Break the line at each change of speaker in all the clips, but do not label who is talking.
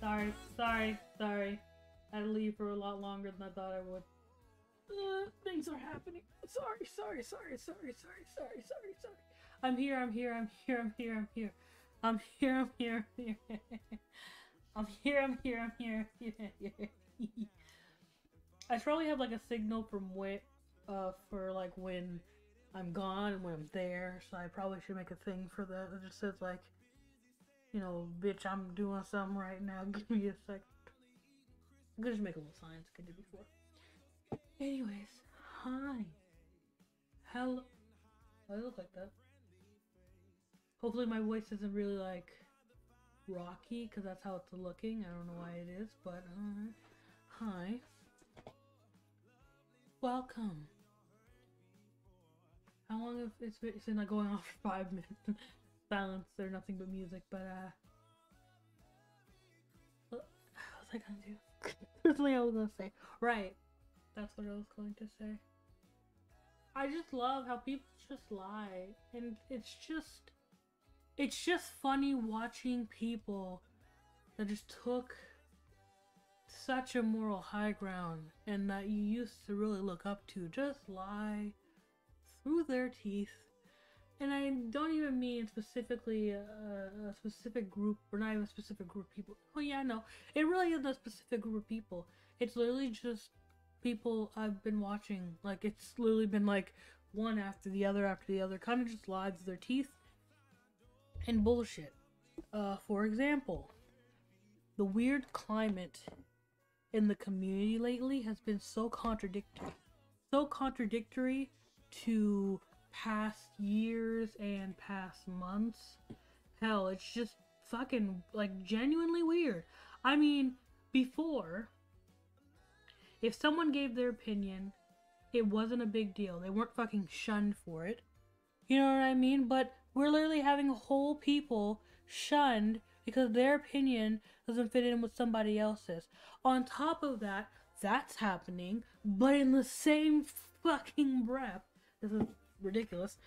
Sorry. I had to leave for a lot longer than I thought I would. Things are happening. Sorry. I'm here. I'm here. I probably have like a signal from for like when I'm gone and when I'm there, so I probably should make a thing for that. It just says like, you know, bitch, I'm doing something right now. Give me a second. I'm gonna just make a little sign like I did before. Anyways, hi. Hello. I look like that. Hopefully my voice isn't really like rocky, because that's how it's looking. I don't know why it is, but hi. Welcome. How long have it's been like going on for 5 minutes? Silence, there's nothing but music, but what was I gonna do? There's something I was gonna say. Right. That's what I was going to say. I just love how people just lie. And it's just funny watching people that just took such a moral high ground and that you used to really look up to just lie through their teeth. And I don't even mean specifically a specific group, or not even a specific group of people. Oh yeah, no, it really is a specific group of people. It's literally just people I've been watching. Like, it's literally been like one after the other, kind of just lies through their teeth and bullshit. For example, the weird climate in the community lately has been so contradictory to past years and past months. Hell, it's just fucking like genuinely weird. I mean, before, if someone gave their opinion, it wasn't a big deal. They weren't fucking shunned for it. You know what I mean? But we're literally having whole people shunned because their opinion doesn't fit in with somebody else's. On top of that, that's happening, but in the same fucking breath, this is ridiculous,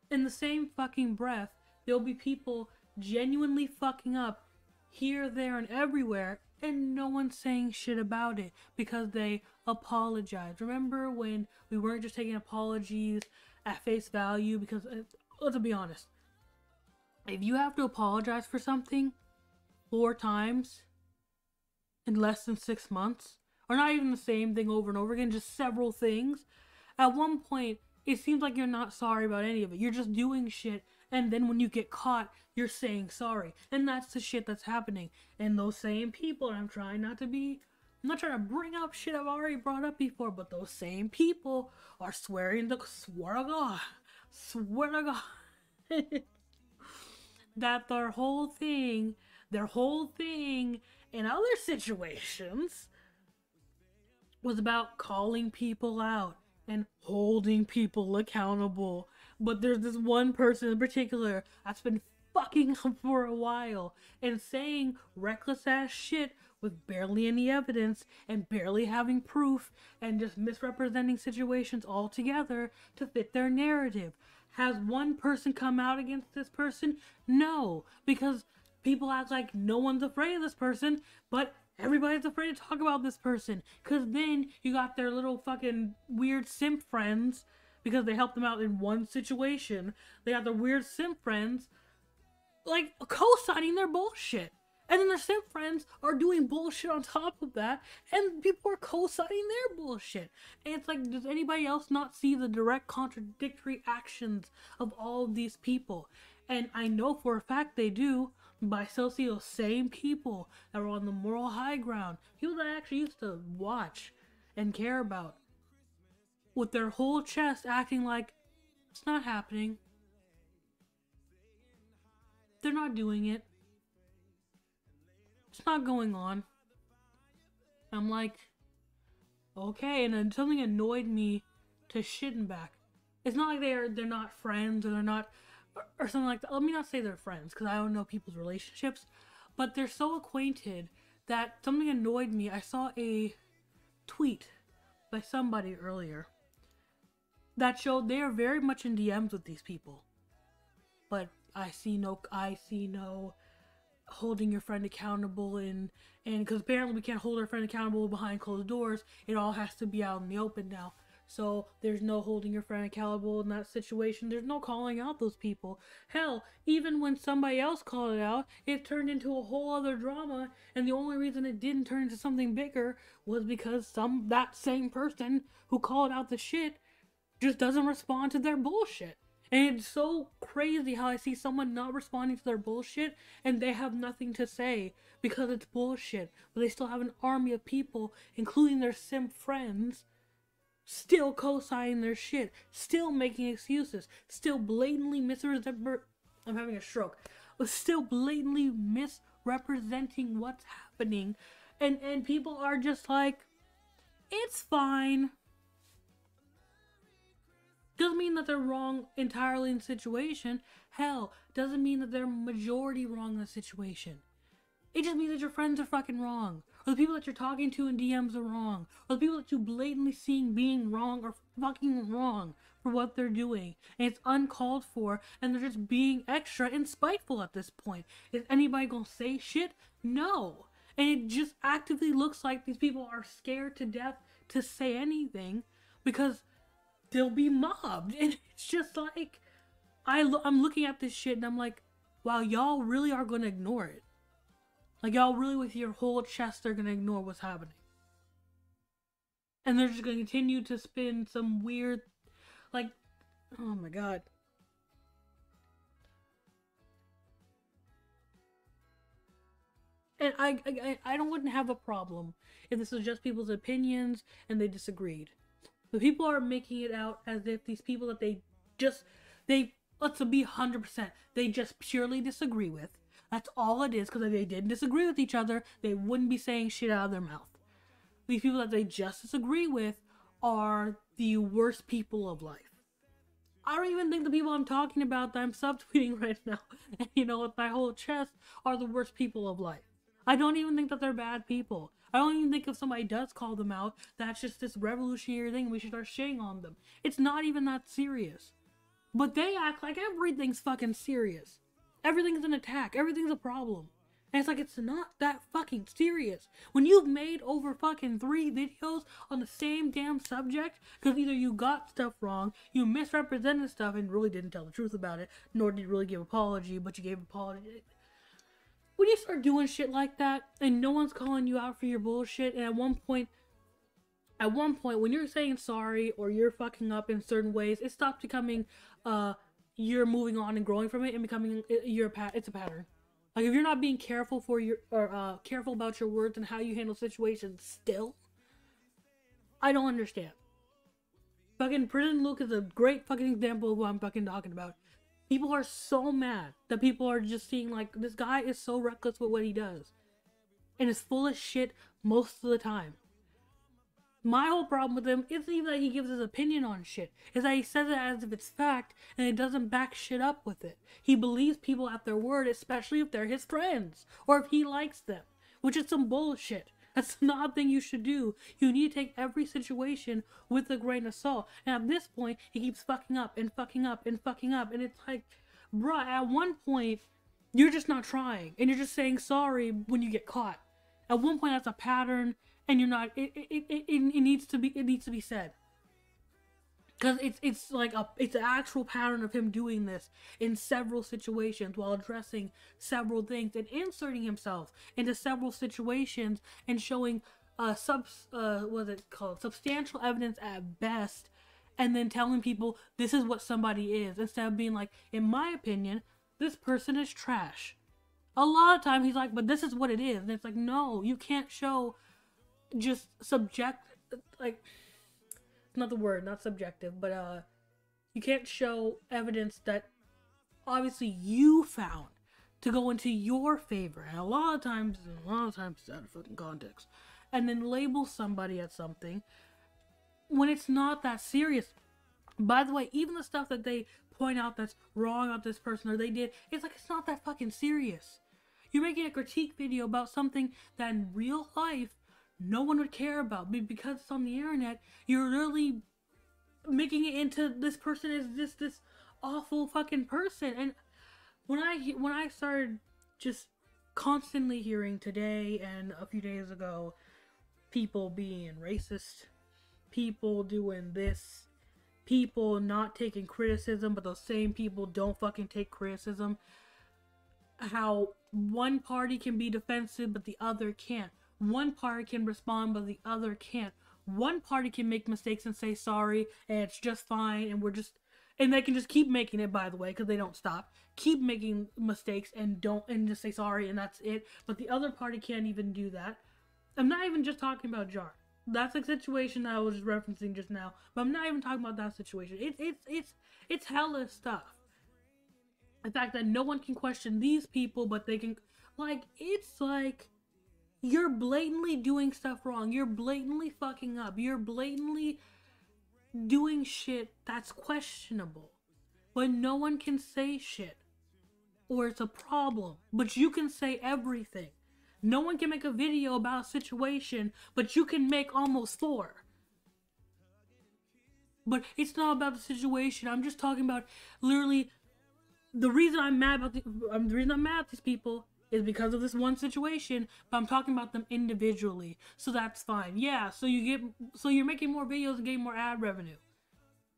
in the same fucking breath, there'll be people genuinely fucking up here, there, and everywhere, and no one's saying shit about it because they apologize. Remember when we weren't just taking apologies at face value? Because, let's be honest, if you have to apologize for something 4 times in less than 6 months, or not even the same thing over and over again, just several things, at one point, it seems like you're not sorry about any of it. You're just doing shit, and then when you get caught, you're saying sorry. And that's the shit that's happening. And those same people, and I'm not trying to bring up shit I've already brought up before, but those same people are swear to God, that their whole thing in other situations was about calling people out and holding people accountable. But there's this one person in particular that's been fucking up for a while and saying reckless ass shit with barely any evidence and barely having proof and just misrepresenting situations altogether to fit their narrative. Has one person come out against this person? No, because people act like no one's afraid of this person, but everybody's afraid to talk about this person. Because then you got their little fucking weird simp friends, because they helped them out in one situation. They got their weird simp friends, like, co-signing their bullshit. And then their simp friends are doing bullshit on top of that, and people are co-signing their bullshit. And it's like, does anybody else not see the direct contradictory actions of all of these people? And I know for a fact they do, but I still see those same people that were on the moral high ground, people that I actually used to watch and care about, with their whole chest acting like it's not happening. They're not doing it. It's not going on. I'm like, okay, and then something annoyed me to shit and back. It's not like they're not friends, or they're not, or something like that. Let me not say they're friends, because I don't know people's relationships, but they're so acquainted that something annoyed me. I saw a tweet by somebody earlier that showed they are very much in DMs with these people, but I see no holding your friend accountable, and because apparently we can't hold our friend accountable behind closed doors, it all has to be out in the open now. So there's no holding your friend accountable in that situation. There's no calling out those people. Hell, even when somebody else called it out, it turned into a whole other drama, and the only reason it didn't turn into something bigger was because that same person who called out the shit just doesn't respond to their bullshit. And it's so crazy how I see someone not responding to their bullshit and they have nothing to say because it's bullshit. But they still have an army of people, including their simp friends, still co-signing their shit, still making excuses, still blatantly I'm having a stroke. Still blatantly misrepresenting what's happening. And people are just like, it's fine. Doesn't mean that they're wrong entirely in the situation. Hell, doesn't mean that they're majority wrong in the situation. It just means that your friends are fucking wrong. Or the people that you're talking to in DMs are wrong. Or the people that you blatantly seeing being wrong are fucking wrong for what they're doing. And it's uncalled for, and they're just being extra and spiteful at this point. Is anybody gonna say shit? No. And it just actively looks like these people are scared to death to say anything because they'll be mobbed. And it's just like, I'm looking at this shit and I'm like, wow, y'all really are gonna ignore it. Like, y'all really with your whole chest are gonna ignore what's happening. And they're just gonna continue to spin some weird, like, oh my god. And I wouldn't have a problem if this was just people's opinions and they disagreed. The people are making it out as if these people that let's be 100%, they just purely disagree with. That's all it is, because if they didn't disagree with each other, they wouldn't be saying shit out of their mouth. These people that they just disagree with are the worst people of life. I don't even think the people I'm talking about that I'm subtweeting right now, and with my whole chest, are the worst people of life. I don't even think that they're bad people. I don't even think if somebody does call them out, that's just this revolutionary thing and we should start shitting on them. It's not even that serious. But they act like everything's fucking serious. Everything's an attack. Everything's a problem. And it's like, it's not that fucking serious. When you've made over fucking 3 videos on the same damn subject, because either you got stuff wrong, you misrepresented stuff and really didn't tell the truth about it, nor did you really give apology, but you gave apology. When you start doing shit like that, and no one's calling you out for your bullshit, and at one point, when you're saying sorry, or you're fucking up in certain ways, it stops becoming, you're moving on and growing from it, and becoming, it's a pattern. Like, if you're not being careful careful about your words and how you handle situations still, I don't understand. Fucking Prison Luke is a great fucking example of what I'm fucking talking about. People are so mad that people are just seeing, like, this guy is so reckless with what he does. And is full of shit most of the time. My whole problem with him isn't even that he gives his opinion on shit. Is that he says it as if it's fact, and it doesn't back shit up with it. He believes people at their word, especially if they're his friends. Or if he likes them. Which is some bullshit. That's not a thing you should do. You need to take every situation with a grain of salt. And at this point, he keeps fucking up and fucking up and fucking up. And it's like, bruh, at one point, you're just not trying. And you're just saying sorry when you get caught. At one point, that's a pattern. And you're not, it needs to be said. Because it's like it's an actual pattern of him doing this in several situations while addressing several things and inserting himself into several situations and showing substantial evidence at best, and then telling people this is what somebody is, instead of being like, in my opinion, this person is trash. A lot of times he's like, but this is what it is, and it's like, no, you can't show just not the word, not subjective, but you can't show evidence that obviously you found to go into your favor, and a lot of times it's out of fucking context, and then label somebody as something when it's not that serious. By the way, even the stuff that they point out that's wrong about this person or they did, it's like, it's not that fucking serious. You're making a critique video about something that in real life no one would care about, but because it's on the internet, you're really making it into this person is this awful fucking person. And when I started just constantly hearing today and a few days ago people being racist, people doing this, people not taking criticism, but those same people don't fucking take criticism. How one party can be defensive, but the other can't. One party can respond, but the other can't. One party can make mistakes and say sorry, and it's just fine, and they can just keep making it, by the way, because they don't stop. Keep making mistakes and just say sorry, and that's it. But the other party can't even do that. I'm not even just talking about Jar. That's the situation that I was referencing just now. But I'm not even talking about that situation. It's hella stuff. The fact that no one can question these people, but they can, it's like, you're blatantly doing stuff wrong. You're blatantly fucking up. You're blatantly doing shit that's questionable. But no one can say shit. Or it's a problem. But you can say everything. No one can make a video about a situation, but you can make almost 4. But it's not about the situation. I'm just talking about literally the reason I'm mad about the reason I'm mad at these people is because of this one situation, but I'm talking about them individually. So that's fine. Yeah, so you're making more videos and getting more ad revenue.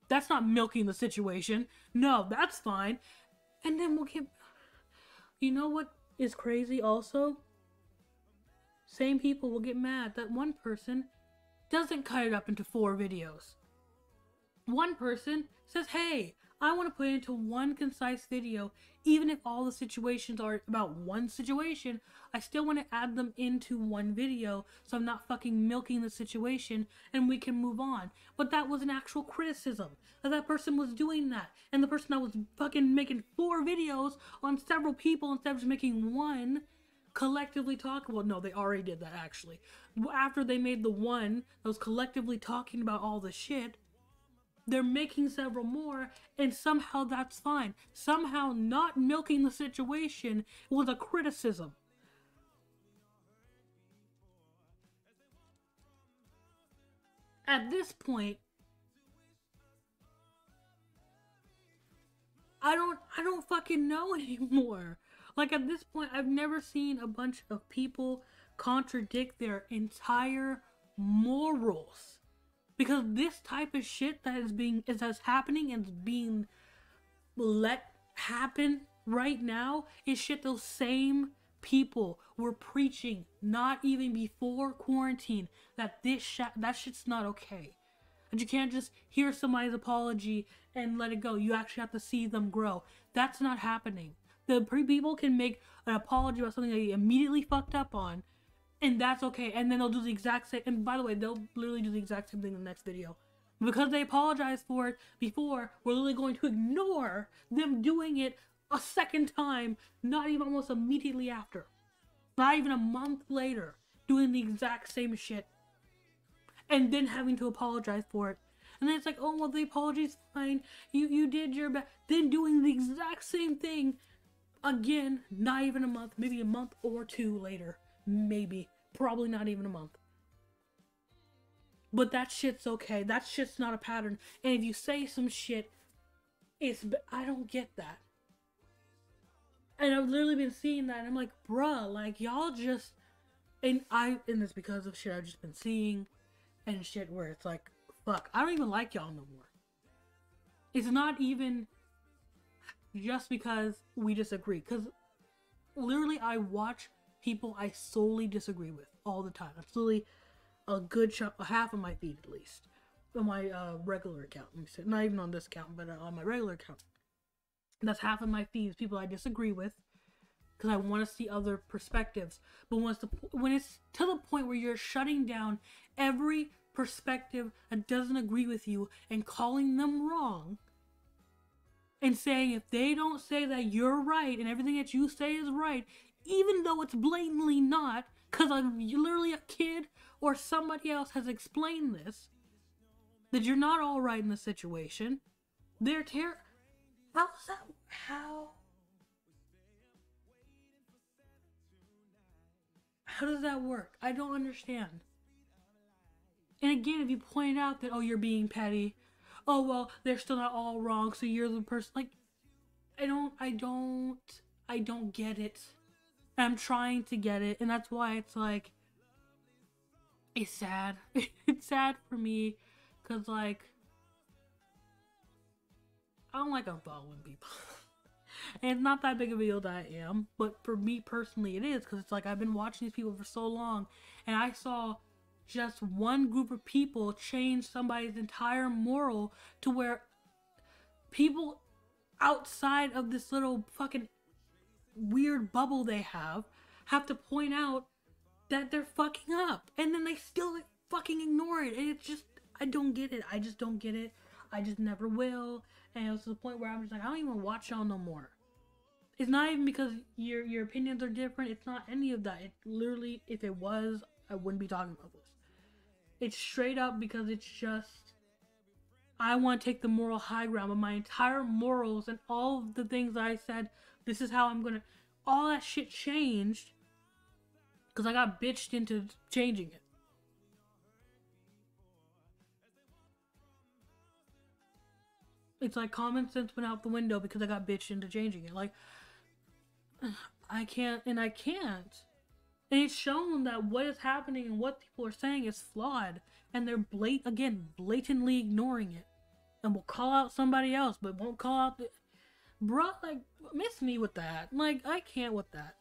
That's not milking the situation. No, that's fine. And then we'll get, you know what is crazy also? Same people will get mad that one person doesn't cut it up into 4 videos. One person says, hey, I want to put it into one concise video. Even if all the situations are about one situation, I still want to add them into one video so I'm not fucking milking the situation and we can move on. But that was an actual criticism. That person was doing that. And the person that was fucking making 4 videos on several people instead of just making one collectively talk. Well, no, they already did that actually. After they made the one that was collectively talking about all the shit, they're making several more, and somehow that's fine. Somehow not milking the situation was a criticism. At this point, I don't fucking know anymore. Like, at this point, I've never seen a bunch of people contradict their entire morals. Because this type of shit that's happening and is being let happen right now is shit those same people were preaching not even before quarantine, that that shit's not okay. And you can't just hear somebody's apology and let it go. You actually have to see them grow. That's not happening. The people can make an apology about something they immediately fucked up on, and that's okay. And then they'll do the exact same. And by the way, they'll literally do the exact same thing in the next video. Because they apologized for it before, we're literally going to ignore them doing it a second time, not even almost immediately after. Not even a month later, doing the exact same shit. And then having to apologize for it. And then it's like, oh, well, the apology's fine. You did your best. Then doing the exact same thing again, not even a month, maybe a month or 2 later. Maybe. Probably not even a month. But that shit's okay. That shit's not a pattern. And if you say some shit, I don't get that. And I've literally been seeing that, and I'm like, bruh, like, y'all just, and it's because of shit I've just been seeing, and shit where it's like, fuck, I don't even like y'all no more. It's not even just because we disagree, because literally I watch people I solely disagree with all the time. Absolutely a good half of my feed at least. On my regular account. Let me say, not even on this account, but on my regular account. That's half of my feeds, people I disagree with, because I want to see other perspectives. But when it's to the point where you're shutting down every perspective that doesn't agree with you and calling them wrong, and saying if they don't say that you're right and everything that you say is right, even though it's blatantly not, because literally a kid or somebody else has explained this, that you're not all right in the situation, they're How does that work? I don't understand. And again, if you point out that, oh, you're being petty, oh, well, they're still not all wrong, so you're the person, like, I don't get it. I'm trying to get it, and that's why it's like, it's sad. It's sad for me, cause like, I don't like unfollowing people. And it's not that big of a deal that I am, but for me personally it is, because it's like I've been watching these people for so long, and I saw just one group of people change somebody's entire moral to where people outside of this little fucking weird bubble they have to point out that they're fucking up, and then they still fucking ignore it, and it's just, I don't get it. I just don't get it. I just never will. And it was to the point where I'm just like, I don't even watch y'all no more. It's not even because your opinions are different. It's not any of that. It literally, if it was, I wouldn't be talking about this. It's straight up because it's just, I want to take the moral high ground, but my entire morals and all of the things I said, this is how I'm gonna, all that shit changed because I got bitched into changing it. It's like common sense went out the window because I got bitched into changing it. Like, I can't. And it's shown that what is happening and what people are saying is flawed. And they're blatantly ignoring it. And will call out somebody else, but won't call out the... Bruh, like, miss me with that. Like, I can't with that.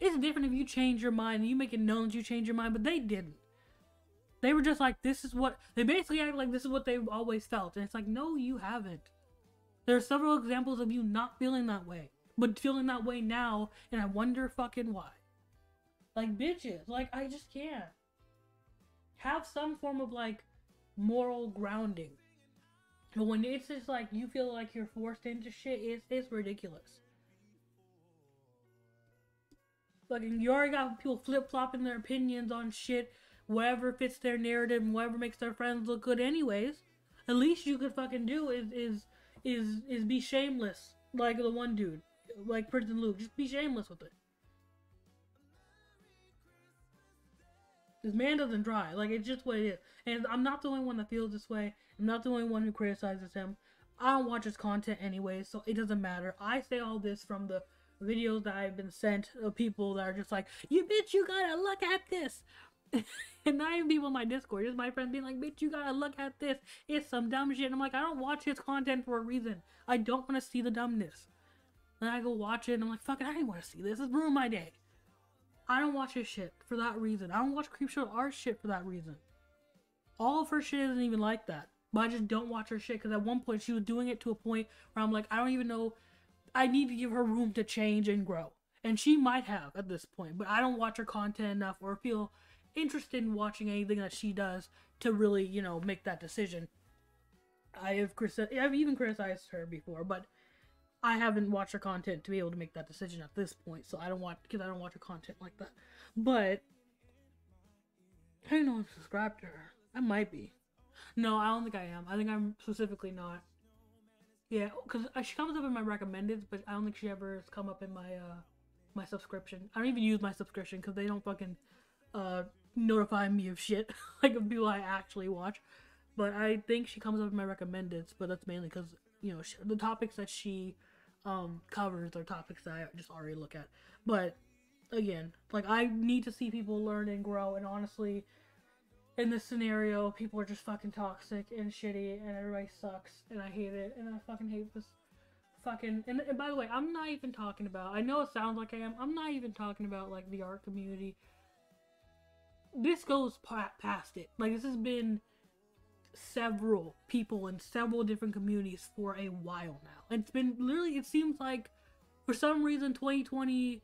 It's different if you change your mind and you make it known that you change your mind, but they didn't. They were just like, this is what... They basically act like this is what they've always felt. And it's like, no, you haven't. There are several examples of you not feeling that way. But feeling that way now, and I wonder fucking why. Like, bitches. Like, I just can't. Have some form of, like, moral grounding. But when it's just like, you feel like you're forced into shit, it's ridiculous. Like, you already got people flip-flopping their opinions on shit, whatever fits their narrative and whatever makes their friends look good anyways. At least you could fucking do is be shameless. Like the one dude. Like Prince and Luke. Just be shameless with it. This man doesn't try. Like, it's just what it is. And I'm not the only one that feels this way. I'm not the only one who criticizes him. I don't watch his content anyways, so it doesn't matter. I say all this from the videos that I've been sent of people that are just like, you bitch, you gotta look at this. And not even people in my Discord, just my friends being like, bitch, you gotta look at this. It's some dumb shit. And I'm like, I don't watch his content for a reason. I don't want to see the dumbness. Then I go watch it and I'm like, fuck it, I didn't want to see this. It's ruined my day. I don't watch his shit for that reason. I don't watch Creepshow Art shit for that reason. All of her shit isn't even like that. But I just don't watch her shit because at one point she was doing it to a point where I'm like, I don't even know. I need to give her room to change and grow. And she might have at this point. But I don't watch her content enough or feel interested in watching anything that she does to really, you know, make that decision. I've even criticized her before, but I haven't watched her content to be able to make that decision at this point, so I don't watch her content like that. But I don't know I'm subscribed to her. I might be. No, I don't think I am. I think I'm specifically not. Yeah, because she comes up in my recommendeds, but I don't think she ever has come up in my my subscription. I don't even use my subscription because they don't fucking notify me of shit like of people I actually watch. But I think she comes up in my recommendeds, but that's mainly because, you know, the topics that she covers are topics that I just already look at. But again, like, I need to see people learn and grow, and honestly, in this scenario, people are just fucking toxic and shitty, and everybody sucks, and I hate it, and I fucking hate this fucking, and by the way, I'm not even talking about, I know it sounds like I am, I'm not even talking about, like, the art community. This goes past it. Like, this has been several people in several different communities for a while now. And it's been literally, it seems like for some reason 2020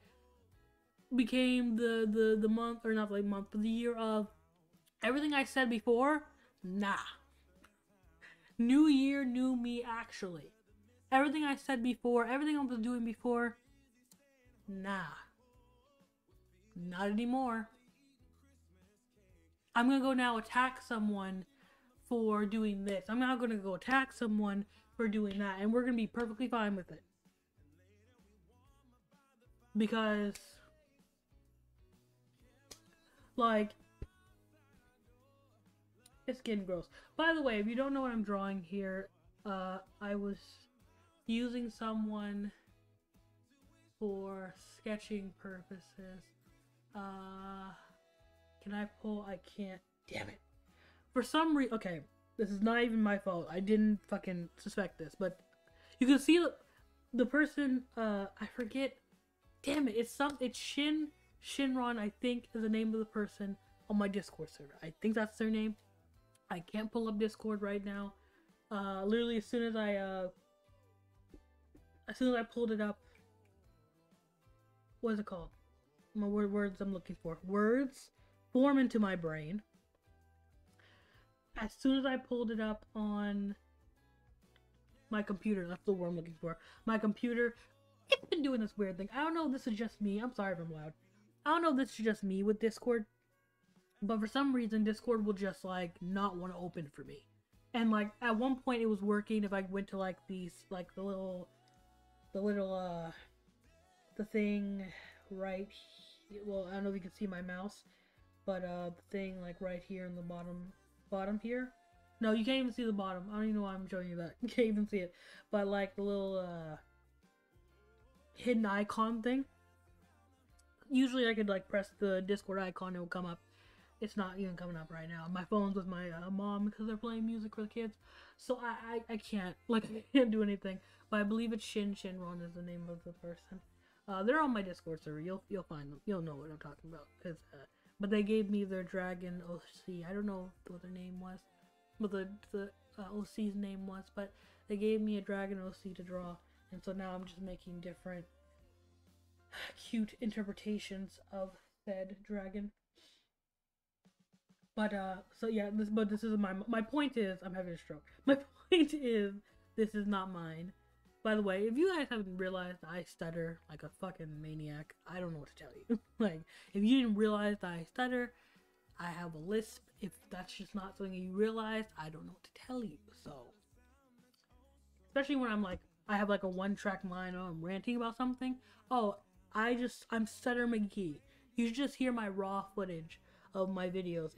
became the month, or not like month, but the year of everything I said before. Nah. New year, new me, actually. Everything I said before, everything I was doing before, nah. Not anymore. I'm gonna go now attack someone for doing this. I'm not gonna go attack someone for doing that, and we're gonna be perfectly fine with it. Because, like, it's getting gross. By the way, if you don't know what I'm drawing here, I was using someone for sketching purposes. Can I pull? I can't. Damn it. For some reason, okay, this is not even my fault. I didn't fucking suspect this, but you can see the person. I forget. Damn it! It's Shinron. I think is the name of the person on my Discord server. I think that's their name. I can't pull up Discord right now. Literally as soon as I pulled it up. What is it called? My words I'm looking for. Words form into my brain. As soon as I pulled it up on my computer, that's the word I'm looking for. My computer, it's been doing this weird thing. I don't know if this is just me. I'm sorry if I'm loud. I don't know if this is just me with Discord. But for some reason, Discord will just, like, not want to open for me. And, like, at one point it was working if I went to, like, these, like, the thing right here. Well, I don't know if you can see my mouse. But, the thing, like, right here in the bottom here. No, you can't even see the bottom. I don't even know why I'm showing you that. You can't even see it. But, like, the little, hidden icon thing. Usually I could, like, press the Discord icon and it will come up. It's not even coming up right now. My phone's with my mom because they're playing music for the kids. So I can't, like, I can't do anything. But I believe it's Shinron is the name of the person. They're on my Discord server. You'll find them. You'll know what I'm talking about. But they gave me their Dragon OC. I don't know what their name was. What the OC's name was. But they gave me a Dragon OC to draw. And so now I'm just making different cute interpretations of said dragon. But so yeah, this is my point is I'm having a stroke. My point is this is not mine. By the way, if you guys haven't realized I stutter like a fucking maniac, I don't know what to tell you. Like, if you didn't realize that I stutter, I have a lisp. If that's just not something you realized, I don't know what to tell you. So, especially when I have like a one-track mind or I'm ranting about something. Oh, I'm Stutter McGee. You should just hear my raw footage of my videos.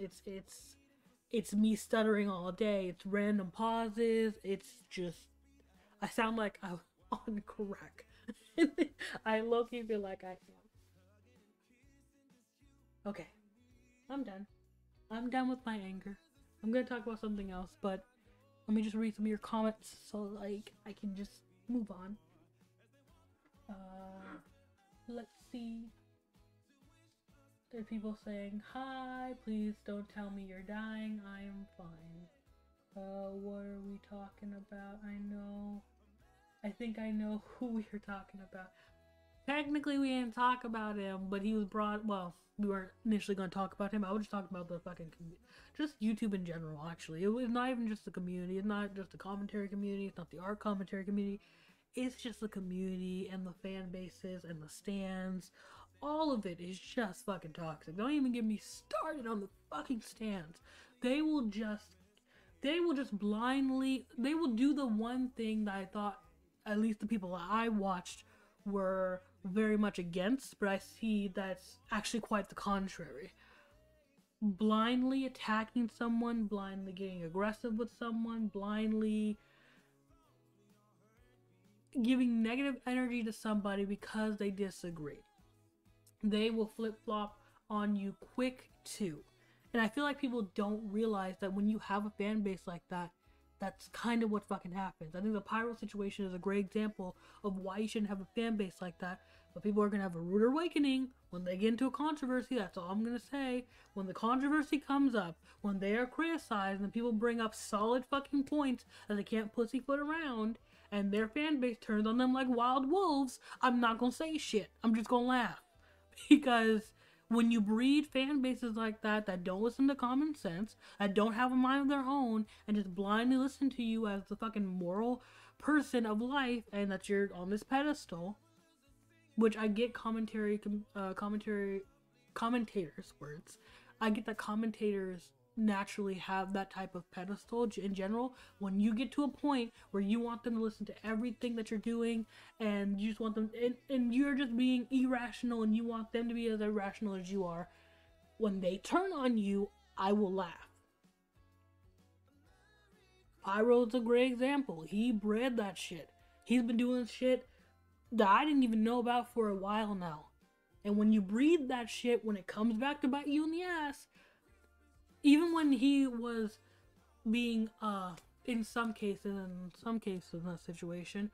It's me stuttering all day. It's random pauses. It's just, I sound like I'm on crack. I low-key feel like I am. Okay, I'm done. I'm done with my anger. I'm gonna talk about something else, but let me just read some of your comments so like I can just move on. Let's see. There's people saying, hi, please don't tell me you're dying, I am fine. What are we talking about? I think I know who we are talking about. Technically we didn't talk about him, but he was brought, well, we weren't initially going to talk about him. I was just talking about the fucking, just YouTube in general, actually. It was not even just the community, it's not just the commentary community, it's not the art commentary community. It's just the community and the fan bases and the stands. All of it is just fucking toxic. Don't even get me started on the fucking stands. They will just blindly, they will do the one thing that I thought, at least the people that I watched, were very much against, but I see that's actually quite the contrary. Blindly attacking someone, blindly getting aggressive with someone, blindly giving negative energy to somebody because they disagree. They will flip-flop on you quick too. And I feel like people don't realize that when you have a fan base like that, that's kind of what fucking happens. I think the Pyro situation is a great example of why you shouldn't have a fan base like that. But people are going to have a rude awakening when they get into a controversy. That's all I'm going to say. When the controversy comes up, when they are criticized and people bring up solid fucking points that they can't pussyfoot around, and their fan base turns on them like wild wolves, I'm not going to say shit. I'm just going to laugh. Because when you breed fan bases like that don't listen to common sense, that don't have a mind of their own, and just blindly listen to you as the fucking moral person of life, and that you're on this pedestal, which I get commentators words. I get that commentators naturally have that type of pedestal in general. When you get to a point where you want them to listen to everything that you're doing, and you just want them, and you're just being irrational, and you want them to be as irrational as you are, when they turn on you, I will laugh. Pyro's a great example. He bred that shit. He's been doing shit that I didn't even know about for a while now. And when you breathe that shit, when it comes back to bite you in the ass, even when he was being, in some cases in that situation,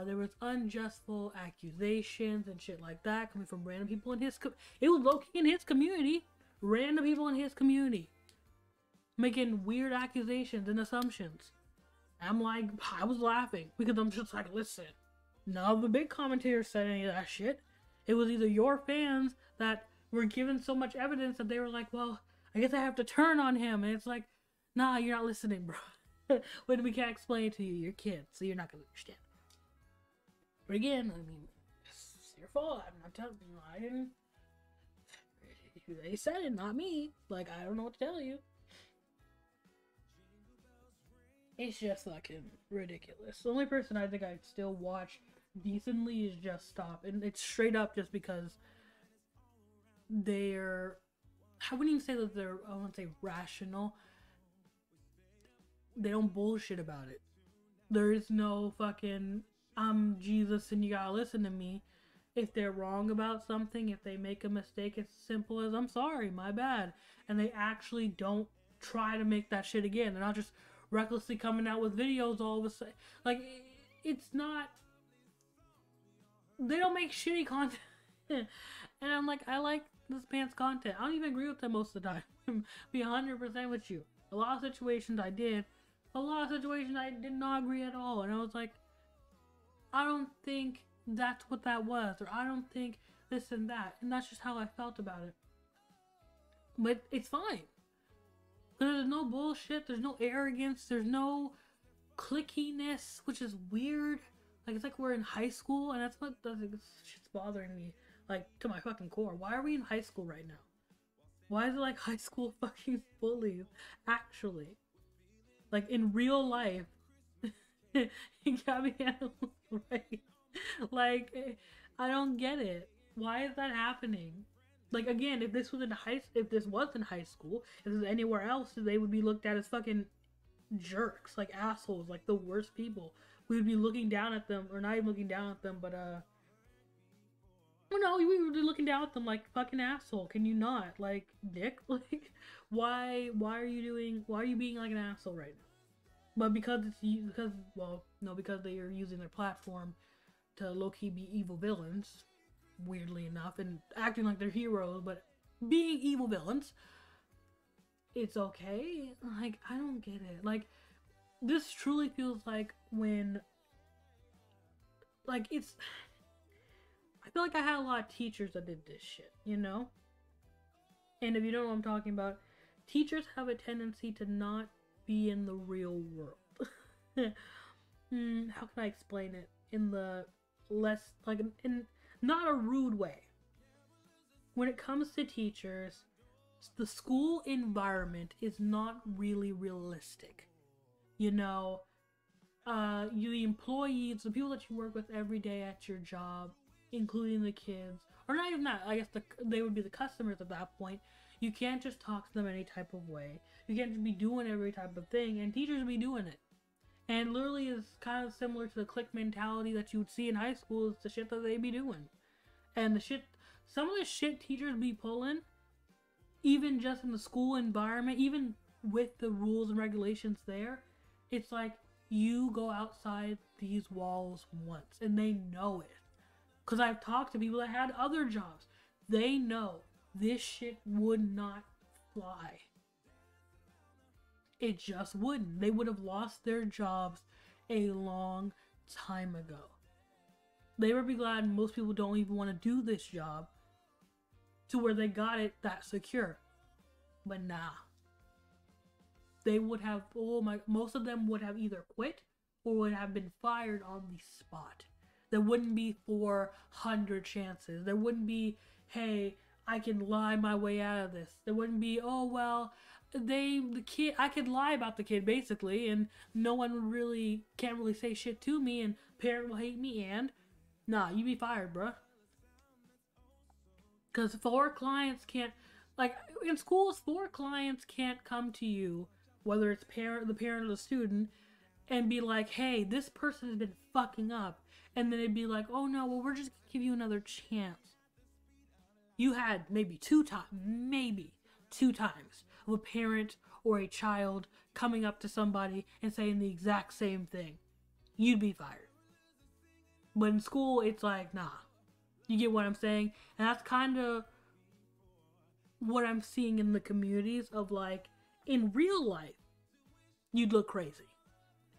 there was unjustful accusations and shit like that coming from random people in his, it was low-key in his community, random people in his community, making weird accusations and assumptions. I'm like, I was laughing, because I'm just like, listen, none of the big commentators said any of that shit. It was either your fans that were given so much evidence that they were like, well, I guess I have to turn on him. And it's like, nah, you're not listening, bro. When we can't explain it to you, you're kids, so you're not going to understand. But again, I mean, it's your fault. I'm not telling you. I didn't. They said it, not me. Like, I don't know what to tell you. It's just fucking ridiculous. The only person I think I'd still watch decently is Just Stop. And it's straight up just because they're, I wouldn't even say that they're, I wouldn't say rational. They don't bullshit about it. There is no fucking, I'm Jesus and you gotta listen to me. If they're wrong about something, if they make a mistake, it's simple as, I'm sorry, my bad. And they actually don't try to make that shit again. They're not just recklessly coming out with videos all of a sudden. Like, it's not, they don't make shitty content. And I'm like, I like this man's content. I don't even agree with them most of the time. Be 100% with you. A lot of situations I did. A lot of situations I did not agree at all. And I was like, I don't think that's what that was. Or I don't think this and that. And that's just how I felt about it. But it's fine. There's no bullshit. There's no arrogance. There's no clickiness, which is weird. Like, it's like we're in high school, and that's what shit's bothering me, like, to my fucking core. Why are we in high school right now? Why is it like high school fucking bullies? Actually, like, in real life, you got me right. Like, I don't get it. Why is that happening? Like, again, if this was in high school, if this was anywhere else, they would be looked at as fucking jerks, like assholes, like the worst people. We would be looking down at them, or not even looking down at them, but well, no, we would be looking down at them like fucking asshole. Can you not, like, dick? Like, why are you being like an asshole right now? But because they are using their platform to low-key be evil villains, weirdly enough, and acting like they're heroes, but being evil villains, it's okay. Like, I don't get it. Like, this truly feels like when, like, it's, I feel like I had a lot of teachers that did this shit, you know? And if you don't know what I'm talking about, teachers have a tendency to not be in the real world. How can I explain it? In the less, like, in not a rude way. When it comes to teachers, the school environment is not really realistic. You know, the employees, the people that you work with every day at your job, including the kids, or not even that, I guess they would be the customers at that point. You can't just talk to them any type of way. You can't just be doing every type of thing, and teachers be doing it. And literally is kind of similar to the clique mentality that you would see in high school, is the shit that they be doing. And some of the shit teachers be pulling, even just in the school environment, even with the rules and regulations there, it's like, you go outside these walls once, and they know it. Because I've talked to people that had other jobs. They know this shit would not fly. It just wouldn't. They would have lost their jobs a long time ago. They would be glad most people don't even want to do this job to where they got it that secure. But nah. They would have, most of them would have either quit or would have been fired on the spot. There wouldn't be 400 chances. There wouldn't be, hey, I can lie my way out of this. There wouldn't be, oh, well, I could lie about the kid, basically, and no one can't really say shit to me, and parent will hate me, and, nah, you be fired, bruh. Because 4 clients can't, like, in schools, 4 clients can't come to you, whether it's the parent or the student, and be like, hey, this person has been fucking up. And then it'd be like, oh no, well, we're just gonna give you another chance. You had maybe two times of a parent or a child coming up to somebody and saying the exact same thing. You'd be fired. But in school, it's like, nah. You get what I'm saying? And that's kind of what I'm seeing in the communities of, like, in real life, you'd look crazy.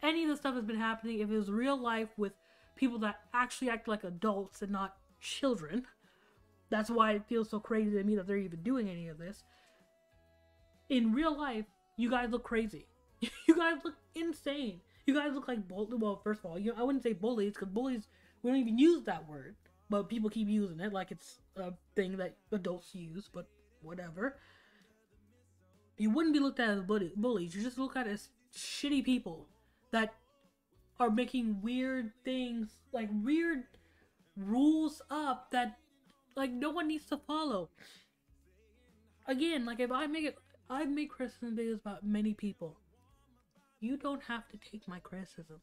Any of the stuff that's been happening, if it was real life with people that actually act like adults and not children, that's why it feels so crazy to me that they're even doing any of this. In real life, you guys look crazy. You guys look insane. You guys look like well, first of all, I wouldn't say bullies, because bullies, we don't even use that word. But people keep using it like it's a thing that adults use, but whatever. You wouldn't be looked at as bullies. You just look at it as shitty people that are making weird things, like weird rules up that, like, no one needs to follow. Again, like, if I make criticism videos about many people. You don't have to take my criticism.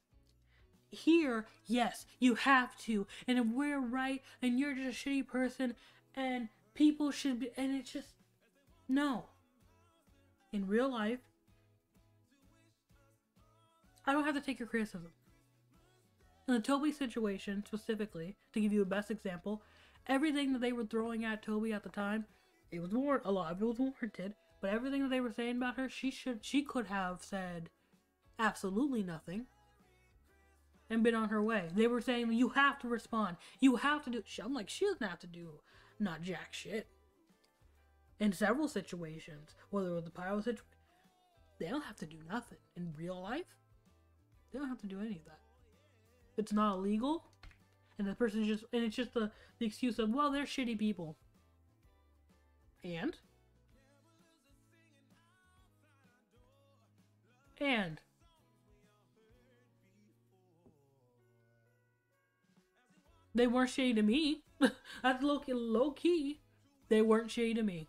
Here, yes, you have to. And if we're right, and you're just a shitty person, and people should be, and it's just, no. In real life, I don't have to take your criticism. In the Toby situation, specifically, to give you a best example, everything that they were throwing at Toby at the time, a lot of it was warranted, but everything that they were saying about her, she could have said absolutely nothing and been on her way. They were saying, you have to respond. You have to do... I'm like, she doesn't have to do not jack shit. In several situations, whether it was the pyro situation, they don't have to do nothing. In real life, they don't have to do any of that. It's not illegal, and the person just... And it's just the excuse of, well, they're shitty people. And they weren't shady to me. That's low key. They weren't shady to me.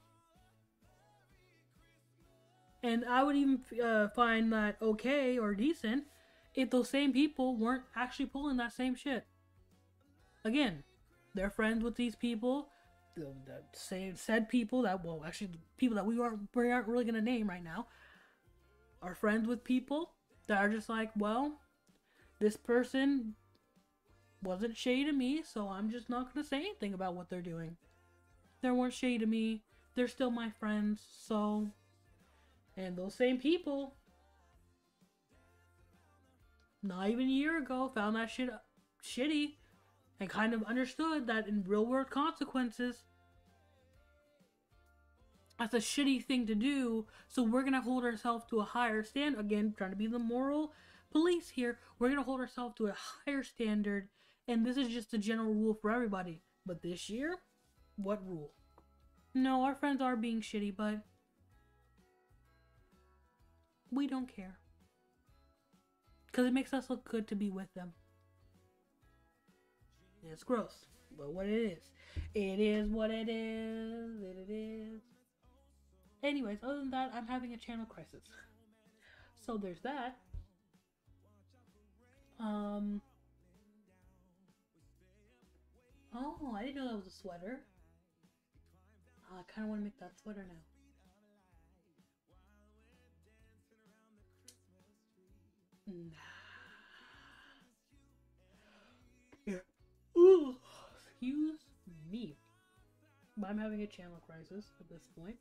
And I would even find that okay or decent if those same people weren't actually pulling that same shit. Again, they're friends with these people. Said people that, well, actually, people that we aren't really gonna name right now, are friends with people that are just like, well, this person wasn't shady to me, so I'm just not gonna say anything about what they're doing. They weren't shady to me. They're still my friends, so... And those same people, not even a year ago, found that shit shitty and kind of understood that in real world consequences, that's a shitty thing to do, so we're gonna hold ourselves to a higher standard. Again, trying to be the moral police here. We're gonna hold ourselves to a higher standard, and this is just a general rule for everybody. But this year, what rule? No, our friends are being shitty, but we don't care. Because it makes us look good to be with them. It's gross, but what it is what it is. It is. Anyways, other than that, I'm having a channel crisis. So there's that. Oh, I didn't know that was a sweater. I kind of want to make that sweater now. Nah. Yeah. Ooh, excuse me. But I'm having a channel crisis at this point.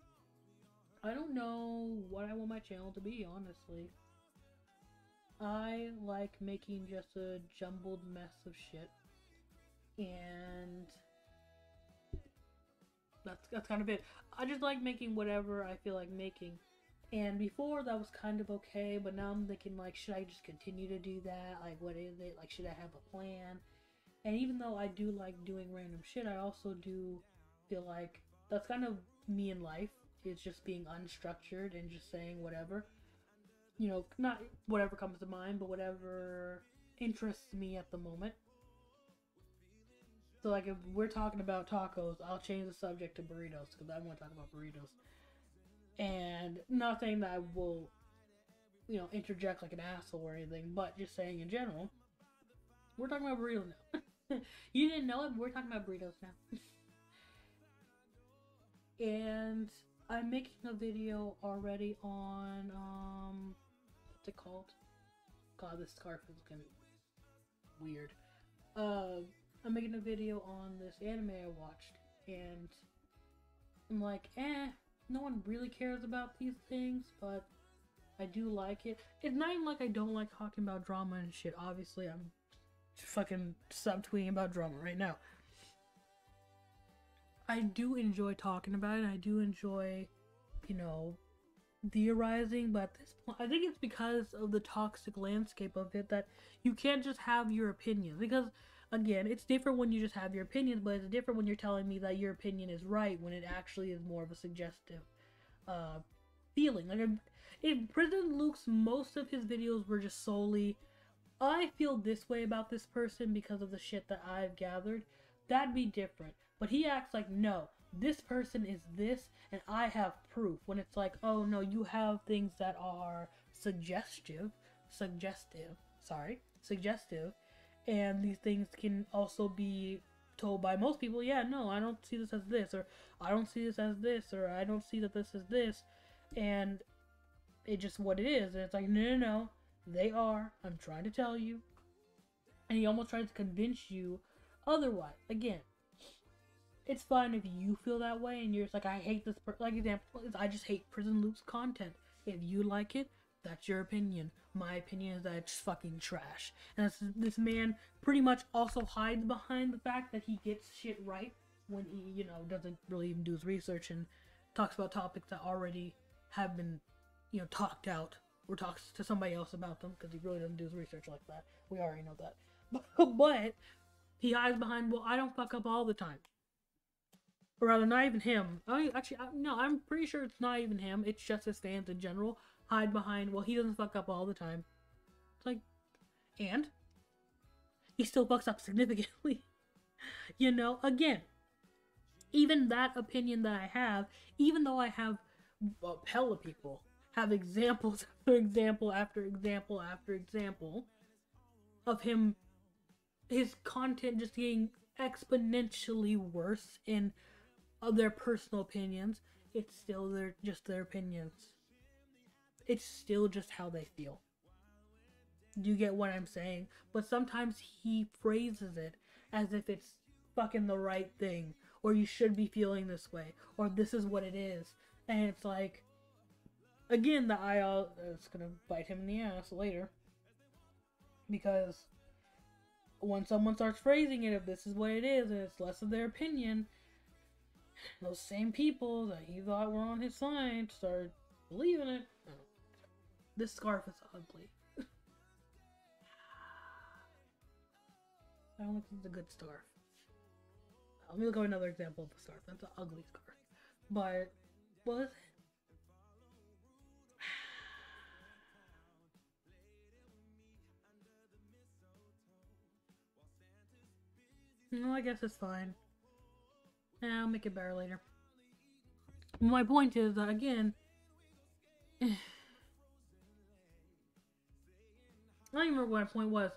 I don't know what I want my channel to be, honestly. I like making just a jumbled mess of shit. And that's kind of it. I just like making whatever I feel like making. And before that was kind of okay, but now I'm thinking, like, should I just continue to do that? Like, what is it? Like, should I have a plan? And even though I do like doing random shit, I also do feel like that's kind of me in life. It's just being unstructured and just saying whatever. You know, not whatever comes to mind, but whatever interests me at the moment. So, like, if we're talking about tacos, I'll change the subject to burritos, because I want to talk about burritos. And not saying that I will you know, interject like an asshole or anything, but just saying in general, we're talking about burritos now. You didn't know it, but we're talking about burritos now. And I'm making a video already on, what's it called? God, this scarf is gonna be weird. I'm making a video on this anime I watched, and I'm like, no one really cares about these things, but I do like it. It's not even like I don't like talking about drama and shit. Obviously, I'm fucking subtweeting about drama right now. I do enjoy talking about it. I do enjoy, you know, theorizing, but at this point, I think it's because of the toxic landscape of it that you can't just have your opinions. Because, again, it's different when you just have your opinions, but it's different when you're telling me that your opinion is right when it actually is more of a suggestive feeling. Like, in Prison Luke's, most of his videos were just solely, I feel this way about this person because of the shit that I've gathered. That'd be different. But he acts like, no, this person is this, and I have proof. When it's like, oh no, you have things that are suggestive, and these things can also be told by most people, yeah, no, I don't see this as this, or I don't see this as this, or I don't see that this is this, and it's just what it is. And it's like, no, they are. I'm trying to tell you. And he almost tries to convince you otherwise. Again, it's fine if you feel that way and you're just like, I hate this like example is I just hate Prison Luke's content. If you like it, that's your opinion. My opinion is that it's fucking trash. And this man pretty much also hides behind the fact that he gets shit right when he, you know, doesn't really even do his research and talks about topics that already have been, you know, talked out, or talks to somebody else about them, because he really doesn't do his research like that. We already know that. But he hides behind, well, I don't fuck up all the time. Or rather, not even him. No, I'm pretty sure it's not even him. It's just his fans in general hide behind, well, he doesn't fuck up all the time. It's like, and? He still fucks up significantly. You know, again, even that opinion that I have, even though I have hella people have examples after example after example after example of him, his content just getting exponentially worse in their personal opinions, it's still just their opinions. It's still just how they feel. You get what I'm saying? But sometimes he phrases it as if it's fucking the right thing, or you should be feeling this way, or this is what it is. And it's like, again, the IL is gonna bite him in the ass later. Because when someone starts phrasing it, if this is what it is, and it's less of their opinion, those same people that he thought were on his side start believing it. Oh. This scarf is ugly. I don't think this is a good scarf. Let me look at another example of a scarf. That's an ugly scarf. But, what is it? No, I guess it's fine. I'll make it better later. My point is that, again, I don't even remember what my point was.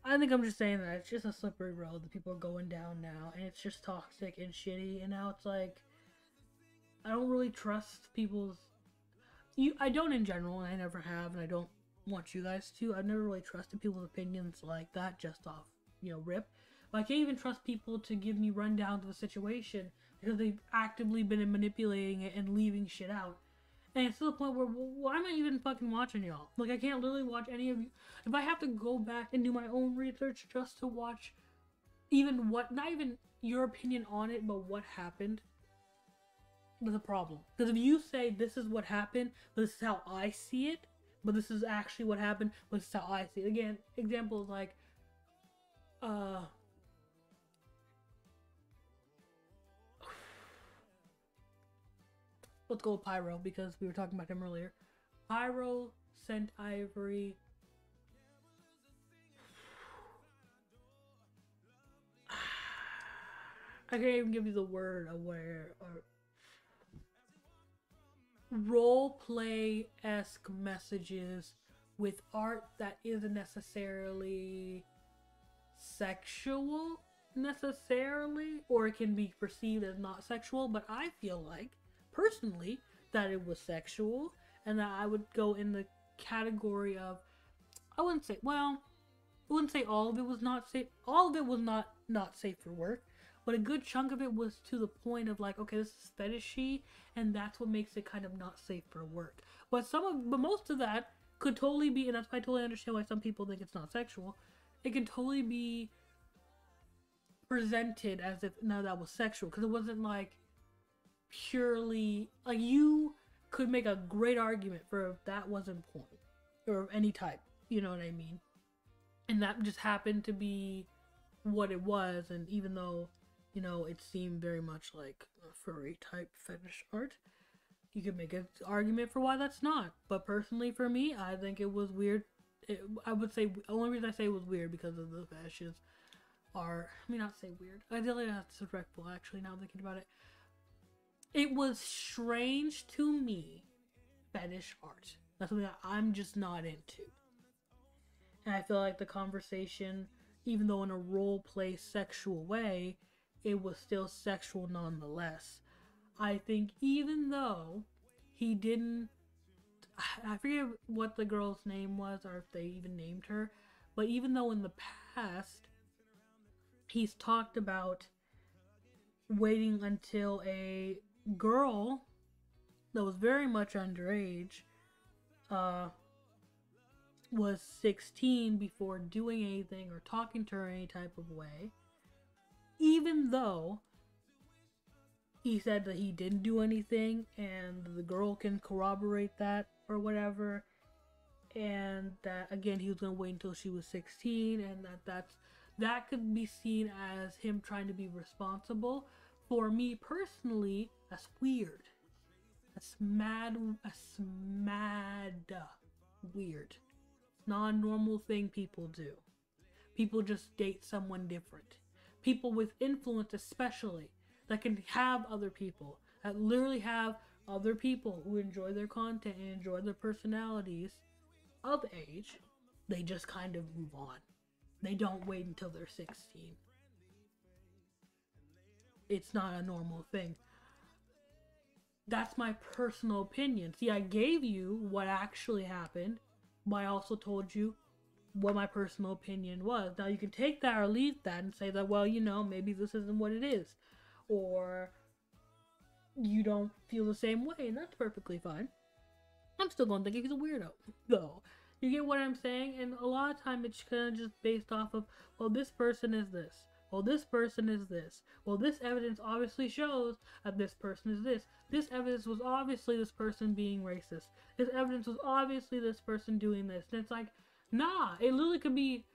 I think I'm just saying that it's just a slippery road that people are going down now, and it's just toxic and shitty, and now it's like, I don't really trust people's... I don't in general, and I never have, and I don't want you guys to. I've never really trusted people's opinions like that, just off, you know, rip. But I can't even trust people to give me rundowns of a situation, because they've actively been manipulating it and leaving shit out. And it's to the point where, why am I even fucking watching y'all? Like, I can't literally watch any of you. If I have to go back and do my own research just to watch even what, not even your opinion on it, but what happened, there's a problem. Because if you say, this is what happened, but this is how I see it, but this is actually what happened, but this is how I see it. Again, examples like, let's go with Pyro, because we were talking about him earlier. Pyro sent Ivory... I can't even give you the word of where... role play-esque messages with art that isn't necessarily sexual necessarily, or it can be perceived as not sexual, but I feel like personally that it was sexual, and that I would go in the category of, I wouldn't say, well, I wouldn't say all of it was not safe. All of it was not safe for work, but a good chunk of it was to the point of like, okay, this is fetishy, and that's what makes it kind of not safe for work. But most of that could totally be, and that's why I totally understand why some people think it's not sexual. It can totally be presented as if no, that was sexual, because it wasn't like purely like, you could make a great argument for if that wasn't porn or any type, you know what I mean? And that just happened to be what it was, and even though, you know, it seemed very much like a furry type fetish art, you could make an argument for why that's not. But personally for me, I think it was weird. I would say, the only reason I say it was weird because of the fetishes are, I mean, not say weird, I feel like that's disrespectful actually now thinking about it. It was strange to me, fetish art. That's something that I'm just not into. And I feel like the conversation, even though in a role play sexual way, it was still sexual nonetheless. I think even though he didn't, I forget what the girl's name was or if they even named her, but even though in the past he's talked about waiting until a girl that was very much underage was 16 before doing anything or talking to her any type of way, even though he said that he didn't do anything and the girl can corroborate that or whatever, and that again he was going to wait until she was 16, and that could be seen as him trying to be responsible. For me personally, that's weird. That's mad weird. Not a normal thing people do. People just date someone different. People with influence especially, that can have other people, that literally have other people who enjoy their content and enjoy their personalities of age, they just kind of move on. They don't wait until they're 16. It's not a normal thing. That's my personal opinion. See, I gave you what actually happened, but I also told you what my personal opinion was. Now you can take that or leave that and say that, well, you know, maybe this isn't what it is, or you don't feel the same way, and that's perfectly fine. I'm still gonna think he's a weirdo, though. You get what I'm saying? And a lot of time it's kind of just based off of, well, this person is this. Well, this person is this. Well, this evidence obviously shows that this person is this. This evidence was obviously this person being racist. This evidence was obviously this person doing this. And it's like, nah, it literally could be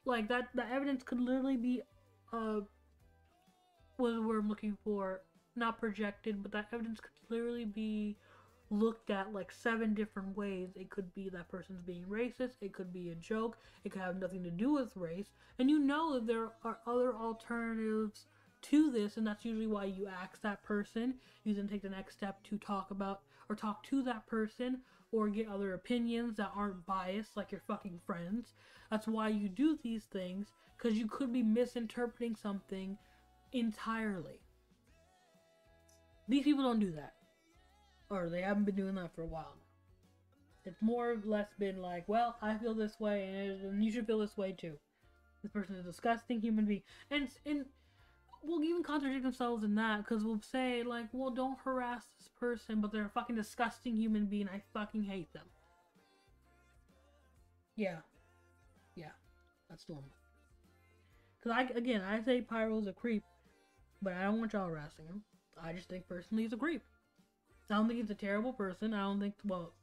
like that. The evidence could literally be, what is the word I'm looking for? Not projected, but that evidence could literally be looked at like 7 different ways. It could be that person's being racist, it could be a joke, it could have nothing to do with race, and you know that there are other alternatives to this, and that's usually why you ask that person. You then take the next step to talk about or talk to that person or get other opinions that aren't biased like your fucking friends. That's why you do these things, because you could be misinterpreting something entirely. These people don't do that. Or they haven't been doing that for a while now. It's more or less been like, well, I feel this way, and you should feel this way too. This person is a disgusting human being. And we'll even contradict themselves in that, because we'll say, like, well, don't harass this person, but they're a fucking disgusting human being, I fucking hate them. Yeah. Yeah. That's normal. Because, I say Pyro's a creep, but I don't want y'all harassing him. I just think personally he's a creep. I don't think he's a terrible person. I don't think, well,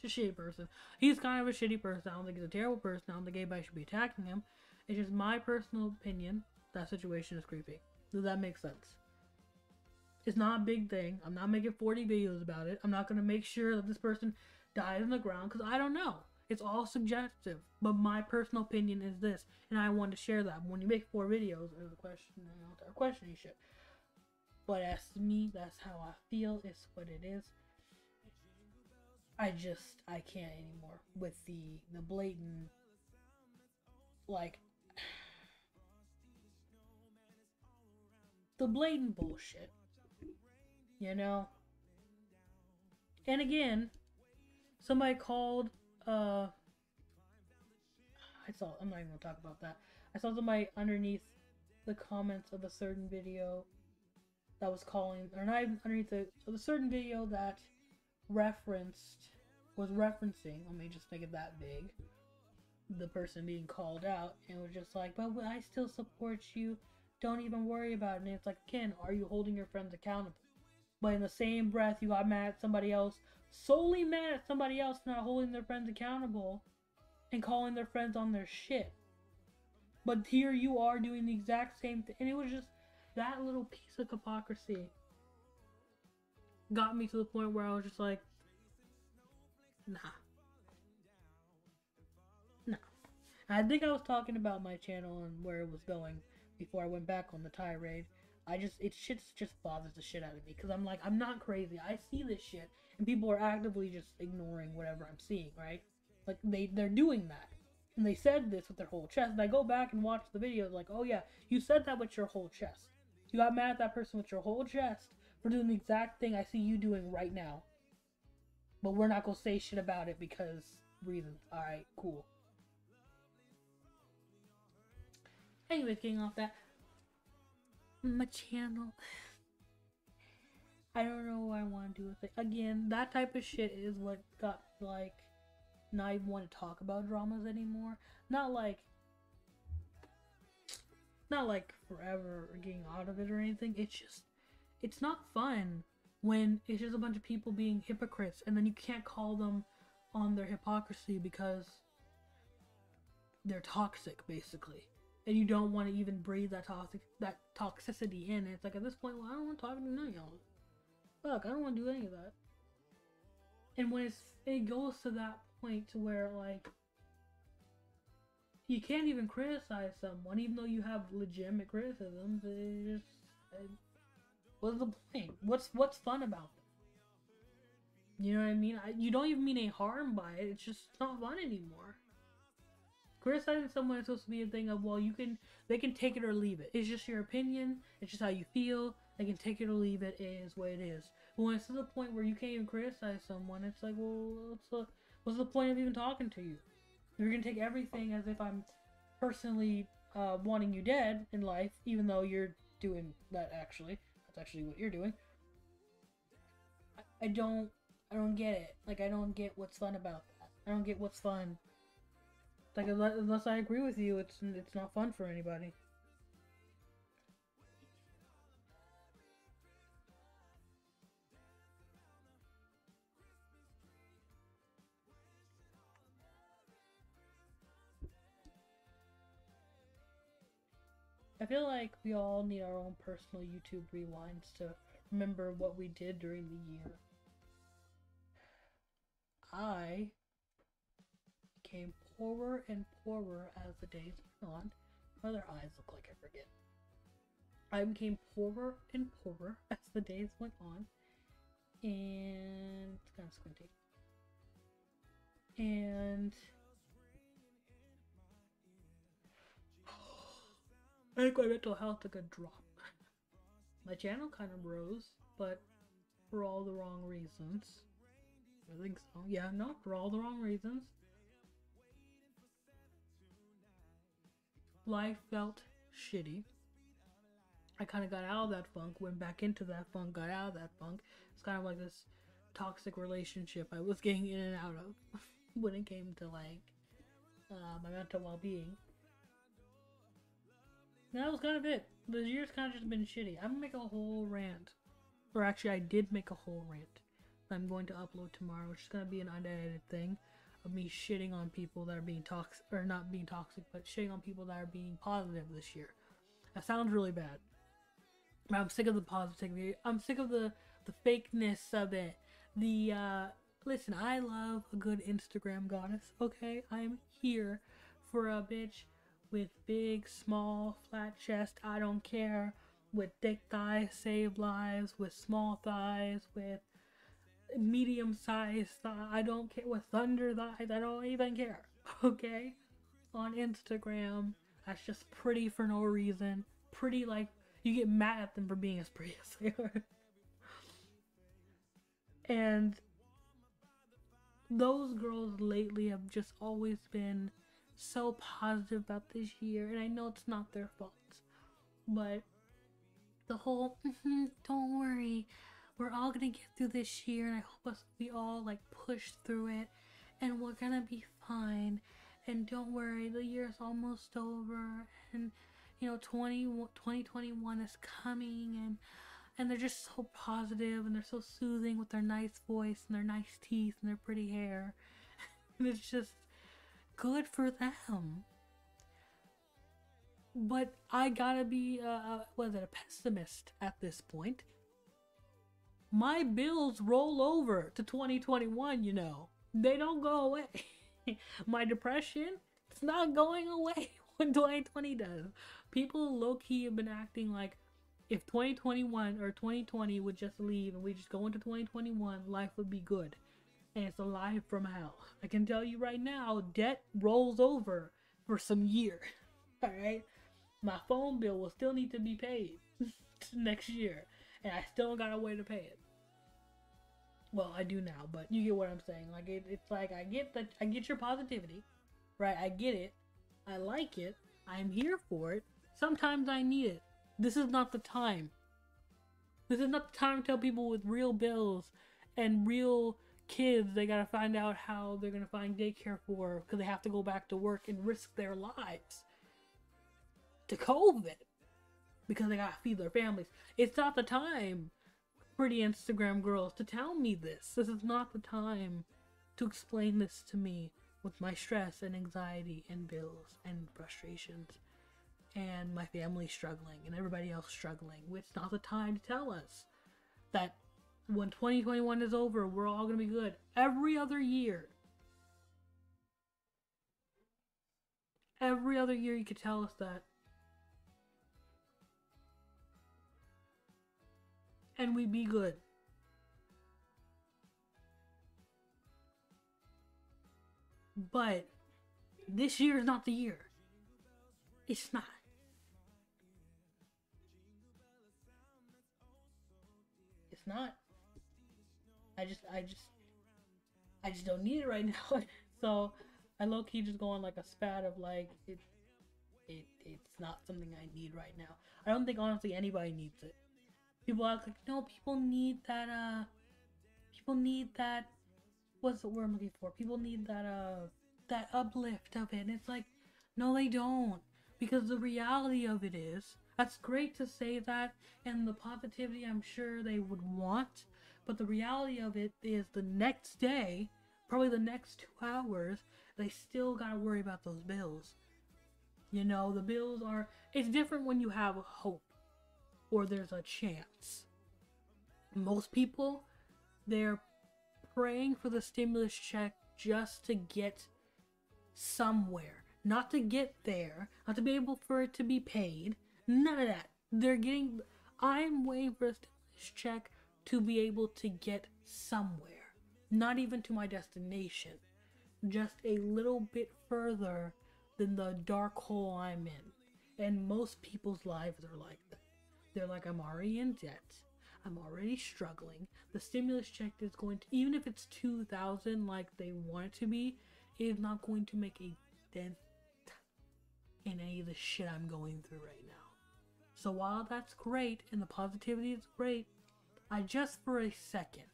he's a shitty person. He's kind of a shitty person. I don't think he's a terrible person. I don't think anybody should be attacking him. It's just my personal opinion. That situation is creepy. Does that make sense? It's not a big thing. I'm not making 40 videos about it. I'm not going to make sure that this person dies on the ground, because I don't know. It's all subjective. But my personal opinion is this, and I want to share that. When you make 4 videos, there's a question, they're questioning shit. but that's me. That's how I feel. It's what it is. I can't anymore with the blatant, like, the blatant bullshit, you know. And again, somebody called. I'm not even gonna talk about that. I saw somebody underneath the comments of a certain video that was calling, or not even underneath the certain video that was referencing, let me just make it that big, the person being called out, and was just like, but I still support you, don't even worry about it. And it's like, again, are you holding your friends accountable? But in the same breath, you got mad at somebody else, solely mad at somebody else not holding their friends accountable and calling their friends on their shit. But here you are doing the exact same thing. And it was just that little piece of hypocrisy got me to the point where I was just like, nah. I think I was talking about my channel and where it was going before I went back on the tirade. It just bothers the shit out of me, because I'm like, I'm not crazy. I see this shit, and people are actively just ignoring whatever I'm seeing, right? Like, they're doing that. And they said this with their whole chest. And I go back and watch the videos, like, oh yeah, you said that with your whole chest. You got mad at that person with your whole chest for doing the exact thing I see you doing right now. But we're not gonna say shit about it because reasons. Alright, cool. Anyways, getting off that, my channel, I don't know what I want to do with it. Again, that type of shit is what got, like, not even want to talk about dramas anymore. Not like forever or getting out of it or anything. It's not fun when it's just a bunch of people being hypocrites, and then you can't call them on their hypocrisy because they're toxic, basically. And you don't want to even breathe that toxicity in. And it's like, at this point, well, I don't want to talk to none of y'all. Fuck, I don't want to do any of that. And when it goes to that point to where, like, you can't even criticize someone, even though you have legitimate criticisms. What's the point? What's fun about them? You know what I mean? You don't even mean any harm by it. It's just not fun anymore. Criticizing someone is supposed to be a thing of, well, they can take it or leave it. It's just your opinion. It's just how you feel. They can take it or leave it. It is what it is. But when it's to the point where you can't even criticize someone, it's like, well, what's the point of even talking to you? You're gonna take everything as if I'm personally wanting you dead in life, even though you're doing that. Actually, that's actually what you're doing. I don't get it. Like, I don't get what's fun about that. I don't get what's fun. Like, unless I agree with you, it's not fun for anybody. I feel like we all need our own personal YouTube rewinds to remember what we did during the year. I became poorer and poorer as the days went on. What other eyes look like? I forget. I became poorer and poorer as the days went on. And it's kind of squinty. And I think my mental health took a drop. My channel kind of rose, but for all the wrong reasons. I think so. Yeah, no, for all the wrong reasons. Life felt shitty. I kind of got out of that funk, went back into that funk, got out of that funk. It's kind of like this toxic relationship I was getting in and out of when it came to, like, my mental well-being. And that was kind of it. The year's kind of just been shitty. I'm gonna make a whole rant. Or actually, I did make a whole rant that I'm going to upload tomorrow, which is gonna be an unedited thing of me shitting on people that are being toxic, or not being toxic, but shitting on people that are being positive this year. That sounds really bad. But I'm sick of the positivity. I'm sick of the fakeness of it. Listen, I love a good Instagram goddess, okay? I'm here for a bitch with big, small, flat chest. I don't care with thick thighs save lives, with small thighs, with medium-sized thighs. I don't care. With thunder thighs, I don't even care. Okay? On Instagram, that's just pretty for no reason. Pretty, like, you get mad at them for being as pretty as they are. And those girls lately have just always been so positive about this year, and I know it's not their fault, but the whole don't worry, we're all gonna get through this year, and I hope we all like push through it, and we're gonna be fine, and don't worry, the year's almost over, and you know 2021 is coming, and they're just so positive, and they're so soothing with their nice voice and their nice teeth and their pretty hair. And it's just good for them. But I gotta be a pessimist at this point. My bills roll over to 2021, you know. They don't go away. My depression, it's not going away when 2020 does. People low-key have been acting like if 2021 or 2020 would just leave and we just go into 2021, life would be good. And it's a lie from hell. I can tell you right now, debt rolls over for some years. Alright? My phone bill will still need to be paid next year. And I still got a way to pay it. Well, I do now, but you get what I'm saying. Like it's like I get your positivity. Right? I get it. I like it. I'm here for it. Sometimes I need it. This is not the time. This is not the time to tell people with real bills and real kids they gotta find out how they're gonna find daycare for because they have to go back to work and risk their lives to COVID because they gotta feed their families. It's not the time, pretty Instagram girls, to tell me this. This is not the time to explain this to me with my stress and anxiety and bills and frustrations. And my family struggling and everybody else struggling. It's not the time to tell us that when 2021 is over, we're all gonna be good. Every other year you could tell us that. And we'd be good. But this year is not the year. It's not. It's not. I just don't need it right now. So I low-key just go on like a spat of like it's not something I need right now. I don't think honestly anybody needs it. People act like no, people need that what's the word I'm looking for? People need that uplift of it. And it's like, no they don't. Because the reality of it is, that's great to say that, and the positivity I'm sure they would want, but the reality of it is the next day, probably the next 2 hours, they still gotta worry about those bills. You know, the bills are, it's different when you have hope, or there's a chance. Most people, they're praying for the stimulus check just to get somewhere. Not to get there, not to be able for it to be paid, none of that. I'm waiting for a stimulus check to be able to get somewhere. Not even to my destination. Just a little bit further than the dark hole I'm in. And most people's lives are like that. They're like, I'm already in debt. I'm already struggling. The stimulus check is going to, even if it's $2,000 like they want it to be, it is not going to make a dent in any of the shit I'm going through right now. So while that's great and the positivity is great, I just for a second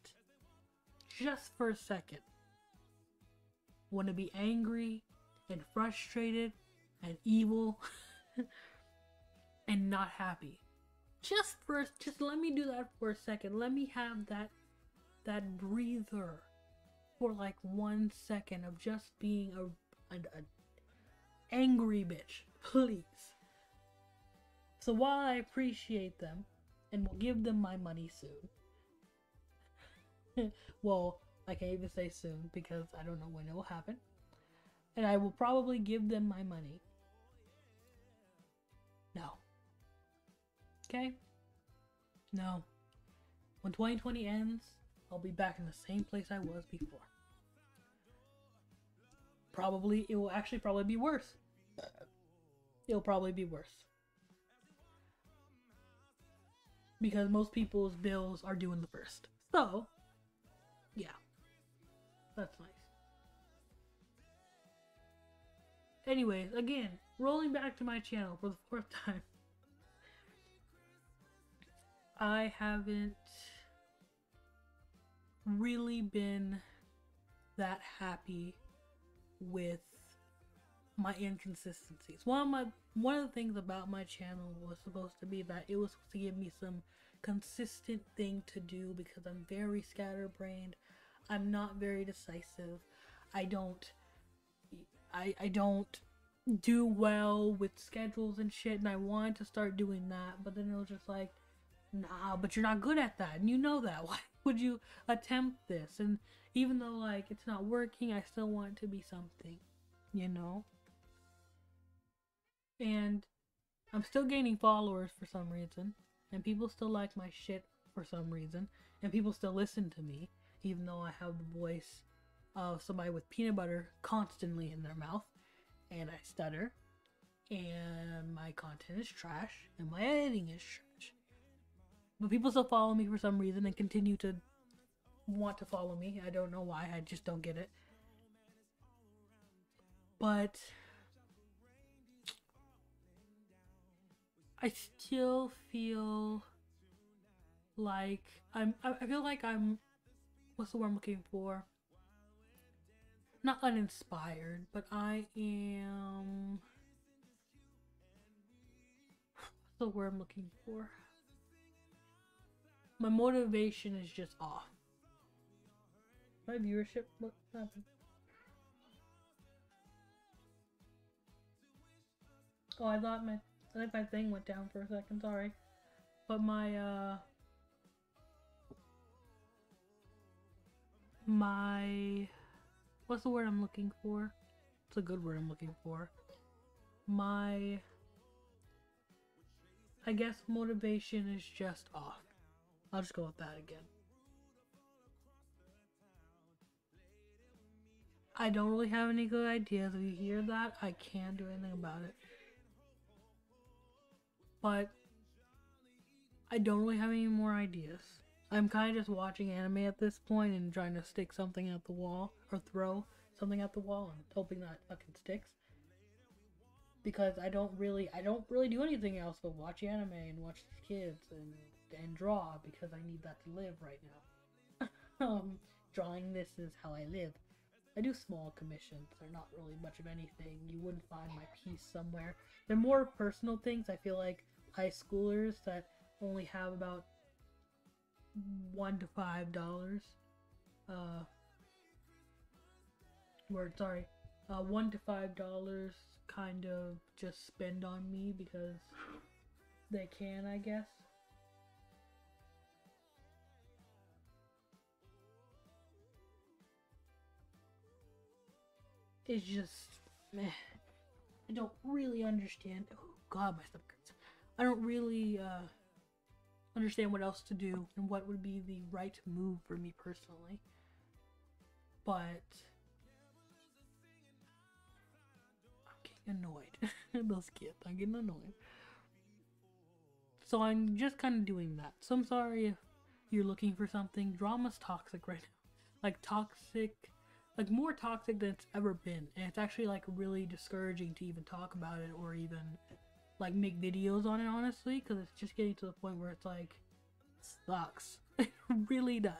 want to be angry and frustrated and evil and not happy. Just let me do that for a second. Let me have that breather for like 1 second of just being a angry bitch, please. So while I appreciate them and will give them my money soon, well, I can't even say soon because I don't know when it will happen, and I will probably give them my money. No. Okay? No. When 2020 ends, I'll be back in the same place I was before. Probably, it will actually probably be worse. It'll probably be worse. Because most people's bills are due in the first. So, yeah. That's nice. Anyways, again, rolling back to my channel for the fourth time. I haven't really been that happy with my inconsistencies. One of the things about my channel was supposed to be that it was supposed to give me some consistent thing to do, because I'm very scatterbrained. I'm not very decisive. I don't do well with schedules and shit, and I wanted to start doing that, but then it was just like, nah, but you're not good at that, and you know that. Why would you attempt this? And even though, like, it's not working, I still want it to be something, you know? And I'm still gaining followers for some reason, and people still like my shit for some reason, and people still listen to me, even though I have the voice of somebody with peanut butter constantly in their mouth, and I stutter, and my content is trash, and my editing is trash. But people still follow me for some reason and continue to want to follow me. I don't know why, I just don't get it. But I still feel like I feel like I'm, what's the word I'm looking for? Not uninspired, but I am, what's the word I'm looking for? My motivation is just off. My viewership, what happened? Oh, I think my thing went down for a second, sorry. But my what's the word I'm looking for? It's a good word I'm looking for. My, I guess motivation is just off. I'll just go with that again. I don't really have any good ideas. If you hear that, I can't do anything about it. But I don't really have any more ideas. I'm kind of just watching anime at this point and trying to stick something at the wall, or throw something at the wall and hoping that fucking sticks. Because I don't really do anything else but watch anime and watch these kids and draw, because I need that to live right now. Drawing this is how I live. I do small commissions. They're not really much of anything. You wouldn't find my piece somewhere. They're more personal things. I feel like high schoolers that only have about $1 to $5. $1 to $5 kind of just spend on me because they can, I guess. It's just meh. I don't really understand. Oh god, my stomach hurts. I don't really understand what else to do and what would be the right move for me personally. But I'm getting annoyed. Those kids, I'm getting annoyed. So I'm just kind of doing that. So I'm sorry if you're looking for something. Drama's toxic right now. Like toxic, like more toxic than it's ever been. And it's actually like really discouraging to even talk about it or even like make videos on it, honestly, because it's just getting to the point where it's like, sucks. It really does.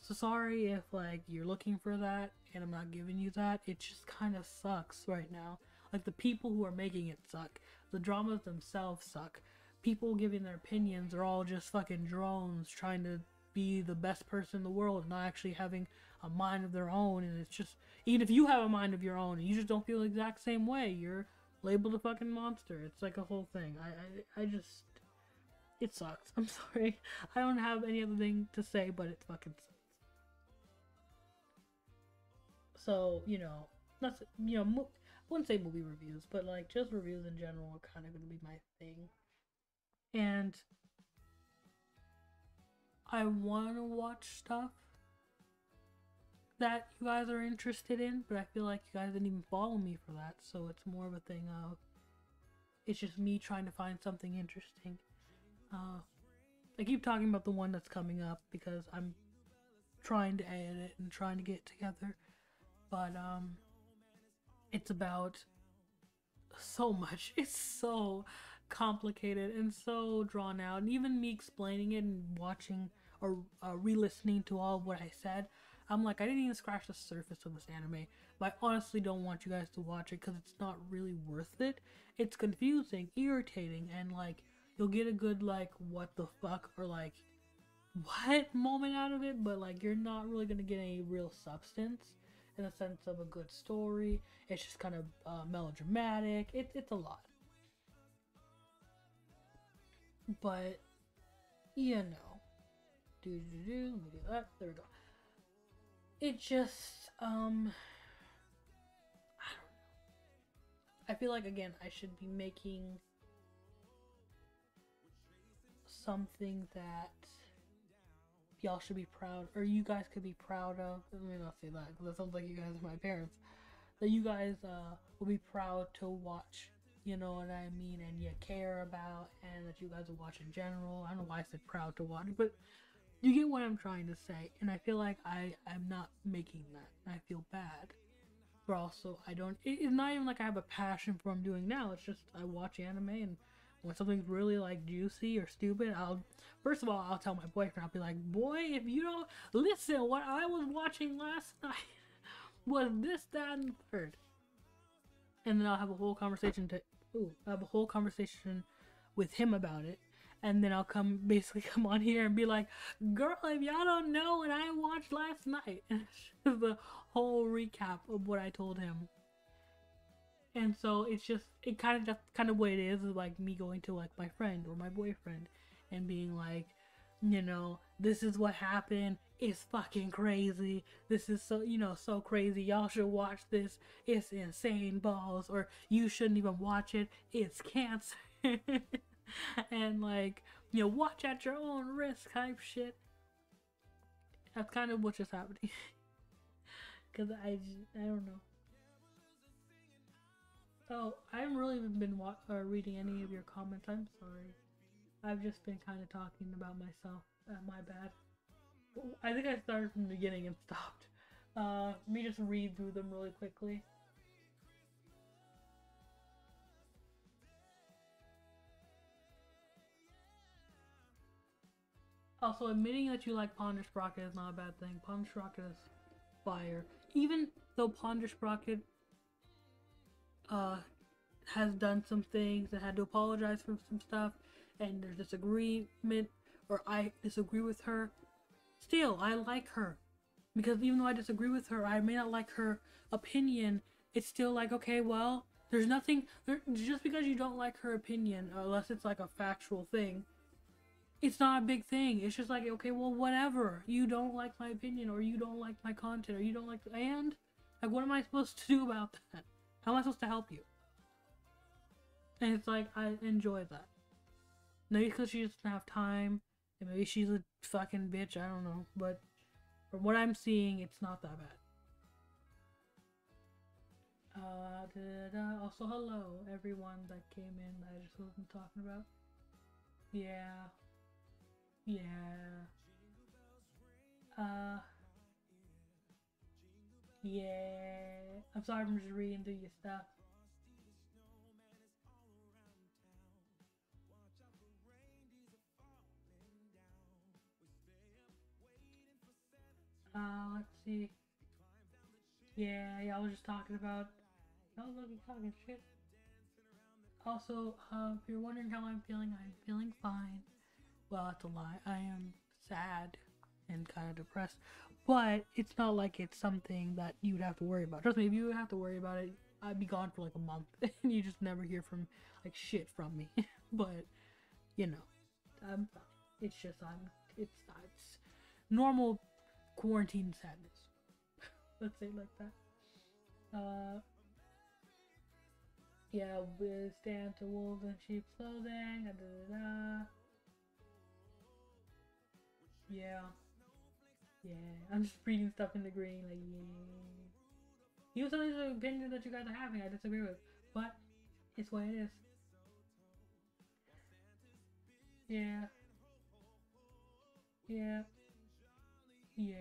So sorry if like you're looking for that and I'm not giving you that. It just kind of sucks right now. Like the people who are making it suck. The dramas themselves suck. People giving their opinions are all just fucking drones trying to be the best person in the world, not actually having a mind of their own. And it's just, even if you have a mind of your own and you just don't feel the exact same way, you're labeled a fucking monster. It's like a whole thing. I just, it sucks. I'm sorry. I don't have any other thing to say, but it fucking sucks. So, you know, that's, you know, I wouldn't say movie reviews, but like just reviews in general are kind of going to be my thing. And I want to watch stuff that you guys are interested in, but I feel like you guys didn't even follow me for that, so it's more of a thing of it's just me trying to find something interesting. I keep talking about the one that's coming up because I'm trying to edit it and trying to get it together, but it's about so much. It's so complicated and so drawn out, and even me explaining it and watching or re-listening to all of what I said, I'm like, I didn't even scratch the surface of this anime. But I honestly don't want you guys to watch it because it's not really worth it. It's confusing, irritating, and like you'll get a good like what the fuck or like what moment out of it, but like you're not really gonna get any real substance in the sense of a good story. It's just kind of melodramatic. It's a lot, but you know, let me do that. There we go. It just I feel like again I should be making something that y'all should be proud, or you guys could be proud of. Let me not say that because that sounds like you guys are my parents. That you guys will be proud to watch, you know what I mean, and you care about, and that you guys will watch in general. I don't know why I said proud to watch, but you get what I'm trying to say. And I feel like I'm not making that. I feel bad. But also, it's not even like I have a passion for what I'm doing now. It's just I watch anime, and when something's really like juicy or stupid, first of all, I'll tell my boyfriend, I'll be like, boy, if you don't listen, what I was watching last night was this, that, and the third. And then I'll have a whole conversation with him about it. And then I'll basically come on here and be like, girl, if y'all don't know what I watched last night. The whole recap of what I told him. And so it's just, that's kind of what it is like me going to like my friend or my boyfriend and being like, you know, this is what happened. It's fucking crazy. This is so, so crazy. Y'all should watch this. It's insane balls. Or you shouldn't even watch it. It's cancer. And like, watch at your own risk type shit. That's kind of what's just happening. Because I don't know. Oh, I haven't really been reading any of your comments. I'm sorry. I've just been kind of talking about myself. My bad. I think I started from the beginning and stopped. Let me just read through them really quickly. Also, admitting that you like Ponder Sprocket is not a bad thing. Ponder Sprocket is fire. Even though Ponder Sprocket has done some things and had to apologize for some stuff, and there's disagreement, or I disagree with her, still, I like her. Because even though I disagree with her, I may not like her opinion, it's still like, okay, well, there's nothing, just because you don't like her opinion, unless it's like a factual thing, it's not a big thing. It's just like, okay, well, whatever. You don't like my opinion, or you don't like my content, or you don't like, and? Like, what am I supposed to do about that? How am I supposed to help you? And it's like, I enjoy that. Maybe because she doesn't have time, and maybe she's a fucking bitch, I don't know, but from what I'm seeing, it's not that bad. Also, hello, everyone that came in that I just wasn't talking about. Yeah. Yeah. Yeah. I'm sorry, I'm just reading through your stuff. Let's see. Yeah, I was just talking about. Y'all talking shit. Also, if you're wondering how I'm feeling fine. Well, that's a lie. I am sad and kind of depressed, but it's not like it's something that you would have to worry about. Trust me, if you would have to worry about it, I'd be gone for like a month, and you just never hear from like shit from me. But I'm fine. It's just it's normal quarantine sadness. Let's say it like that. Yeah, we stand to wolves in sheep's clothing. Da, da, da. Yeah. Yeah. I'm just reading stuff in the green, like, yeah. You some of the opinions that you guys are having, I disagree with. But it's what it is. Yeah. Yeah. Yeah.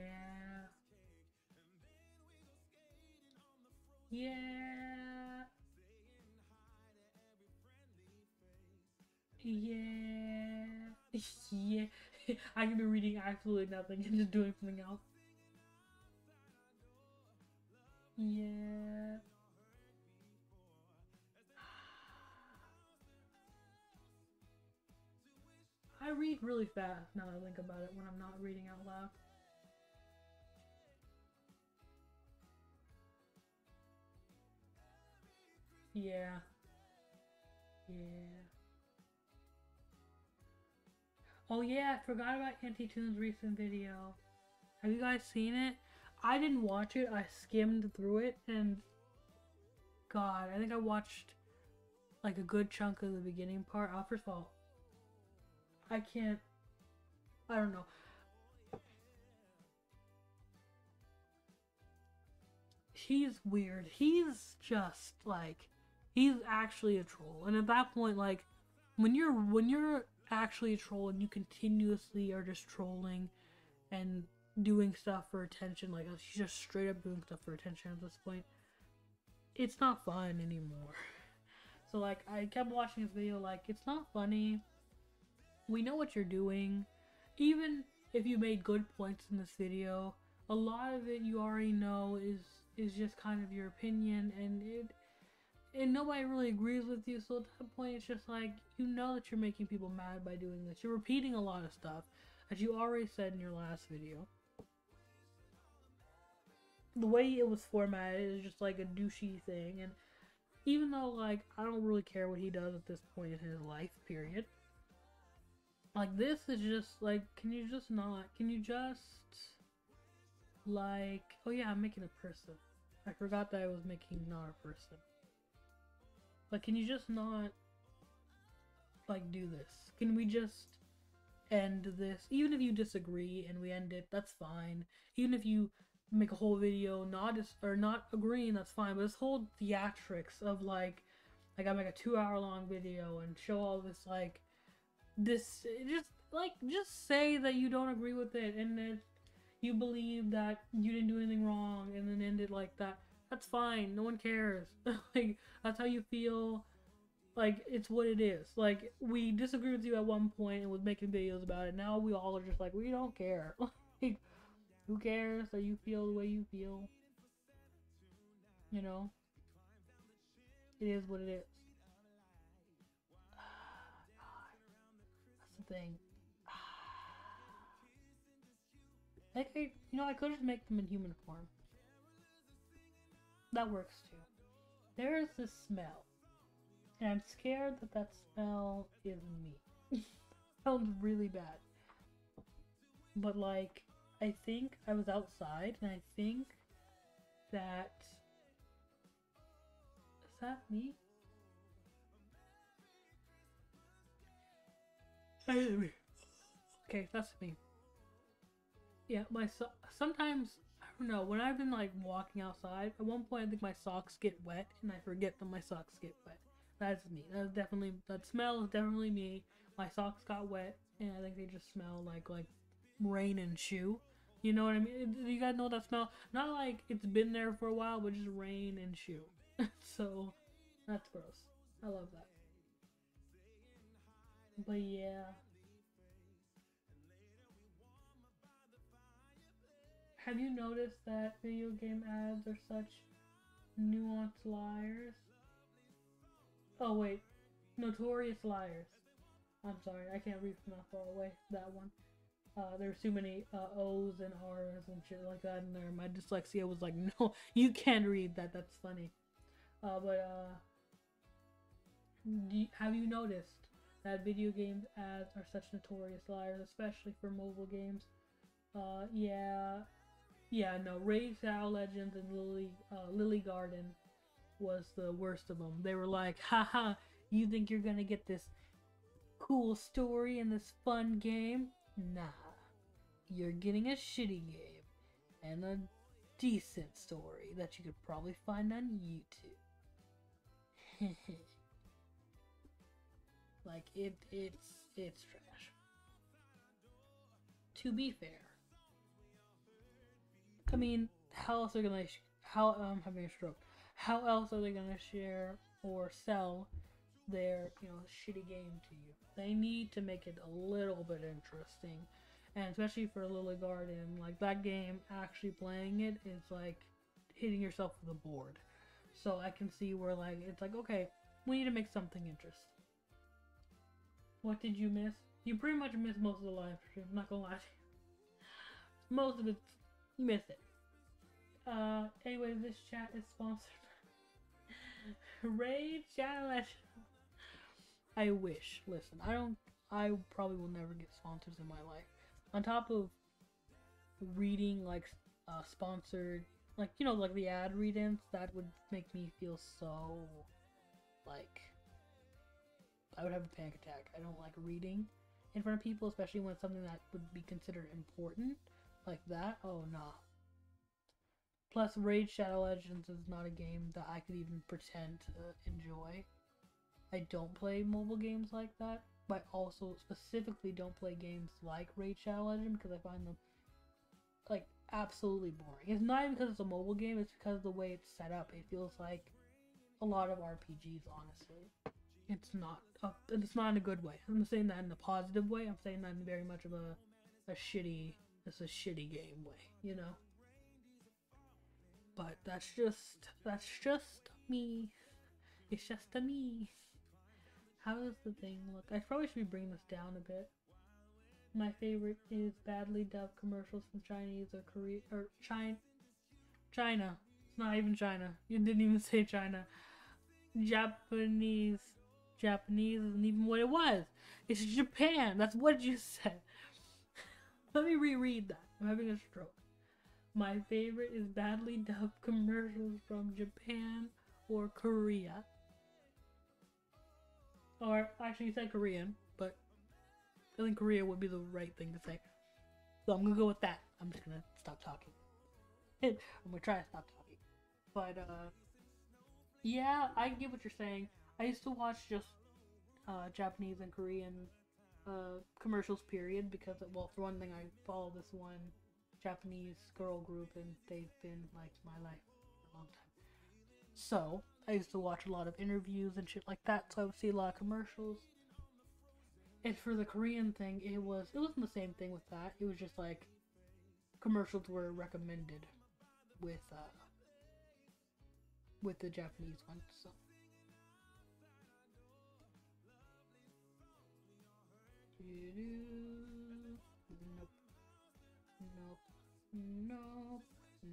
Yeah. Yeah. Yeah. I can be reading absolutely nothing and just doing something else. Yeah. I read really fast now that I think about it when I'm not reading out loud. Yeah. Yeah. Oh yeah, I forgot about Anti-Toon's recent video. Have you guys seen it? I didn't watch it. I skimmed through it and God, I think I watched like a good chunk of the beginning part. First of all, I can't. I don't know. He's weird. He's just like he's actually a troll. And at that point, like when you're actually a troll and you continuously are just trolling and doing stuff for attention, like he's just straight up doing stuff for attention at this point. It's not fun anymore. So like I kept watching his video, like it's not funny. We know what you're doing. Even if you made good points in this video, a lot of it you already know is just kind of your opinion and nobody really agrees with you, so at that point it's just like you know that you're making people mad by doing this. You're repeating a lot of stuff that you already said in your last video. The way it was formatted is just like a douchey thing, and even though like I don't really care what he does at this point in his life, period. Like this is just like, can you just not? Can you just like? Oh yeah, I'm making a person. I forgot that I was making not a person. Like, can you just not like do this? Can we just end this? Even if you disagree and we end it, that's fine. Even if you make a whole video not agreeing, that's fine. But this whole theatrics of like I gotta make a 2 hour long video and show all this like this just say that you don't agree with it and that you believe that you didn't do anything wrong and then end it like that. That's fine. No one cares. Like that's how you feel. Like it's what it is. Like we disagree with you at one point and was making videos about it. Now we all are just like we don't care. Like who cares that you feel the way you feel? You know, it is what it is. That's the thing. Like I could just make them in human form. That works too. There is this smell, and I'm scared that that smell is me. Sounds really bad, but like I think I was outside, and I think that is that me? Okay, that's me. Yeah, sometimes I don't know when I've been like walking outside. At one point, I think my socks get wet, and I forget that my socks get wet. That's me. That's definitely that smell is definitely me. My socks got wet, and I think they just smell like rain and shoe. You know what I mean? You guys know that smell? Not like it's been there for a while, but just rain and shoe. So that's gross. I love that. But yeah. Have you noticed that video game ads are such nuanced liars? Oh wait, notorious liars. I'm sorry, I can't read from that far away. That one. There's too many O's and R's and shit like that in there. My dyslexia was like, no, you can't read that. That's funny. Have you noticed that video game ads are such notorious liars, especially for mobile games? Yeah, yeah, no. Raid Shadow Legends and Lily Garden was the worst of them. They were like, haha, you think you're gonna get this cool story in this fun game? Nah. You're getting a shitty game and a decent story that you could probably find on YouTube. Like it's trash. To be fair, I mean, how else are they gonna how I'm having a stroke? How else are they gonna share or sell their shitty game to you? They need to make it a little bit interesting, and especially for Lily Garden, like that game, actually playing it is like hitting yourself with a board. So I can see where like it's like, okay, we need to make something interesting. What did you miss? You pretty much missed most of the live stream, I'm not gonna lie to you. Most of it, you missed it. Anyway, this chat is sponsored Raid Challenge. I wish. Listen, I probably will never get sponsors in my life. On top of reading like sponsored, like like the ad read-ins, that would make me feel so like I would have a panic attack. I don't like reading in front of people, especially when it's something that would be considered important like that. Oh nah. Plus, Raid Shadow Legends is not a game that I could even pretend to enjoy. I don't play mobile games like that, but also specifically don't play games like Raid Shadow Legends because I find them like absolutely boring. It's not even because it's a mobile game, it's because of the way it's set up. It feels like a lot of RPGs, honestly. It's not in a good way. I'm saying that in a positive way. I'm saying that in very much of a shitty game way, But that's just me. It's just a me. How does the thing look? I probably should be bringing this down a bit. My favorite is badly dubbed commercials from Chinese or Korea or China. It's not even China. You didn't even say China. Japanese. Japanese isn't even what it was. It's Japan. That's what you said. Let me reread that. I'm having a stroke. My favorite is badly dubbed commercials from Japan or Korea. Or, actually, you said Korean, but I think Korea would be the right thing to say. So I'm gonna go with that. I'm just gonna stop talking. I'm gonna try to stop talking. But, yeah, I get what you're saying. I used to watch just Japanese and Korean commercials, period, because, well, for one thing, I follow this one Japanese girl group, and they've been like my life for a long time. So I used to watch a lot of interviews and shit like that, so I would see a lot of commercials. And for the Korean thing, it wasn't the same thing with that. It was just like commercials were recommended with the Japanese one. So nope. Nope,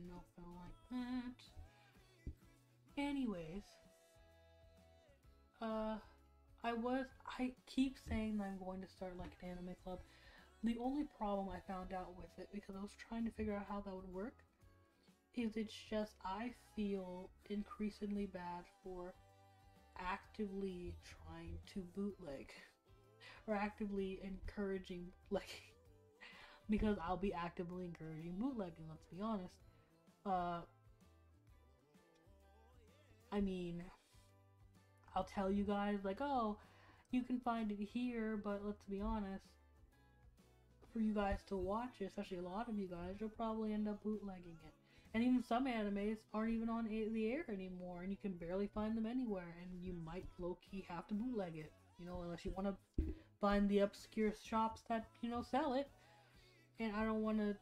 nothing like that. Anyways, I keep saying that I'm going to start like an anime club. The only problem I found out with it, because I was trying to figure out how that would work, is it's just I feel increasingly bad for actively trying to bootleg or actively encouraging like because I'll be actively encouraging bootlegging, let's be honest. I mean, I'll tell you guys, like, oh, you can find it here, but let's be honest, for you guys to watch it, especially a lot of you guys, you'll probably end up bootlegging it. And even some animes aren't even on the air anymore, and you can barely find them anywhere, and you might low-key have to bootleg it, unless you want to find the obscure shops that, sell it. And I don't want to,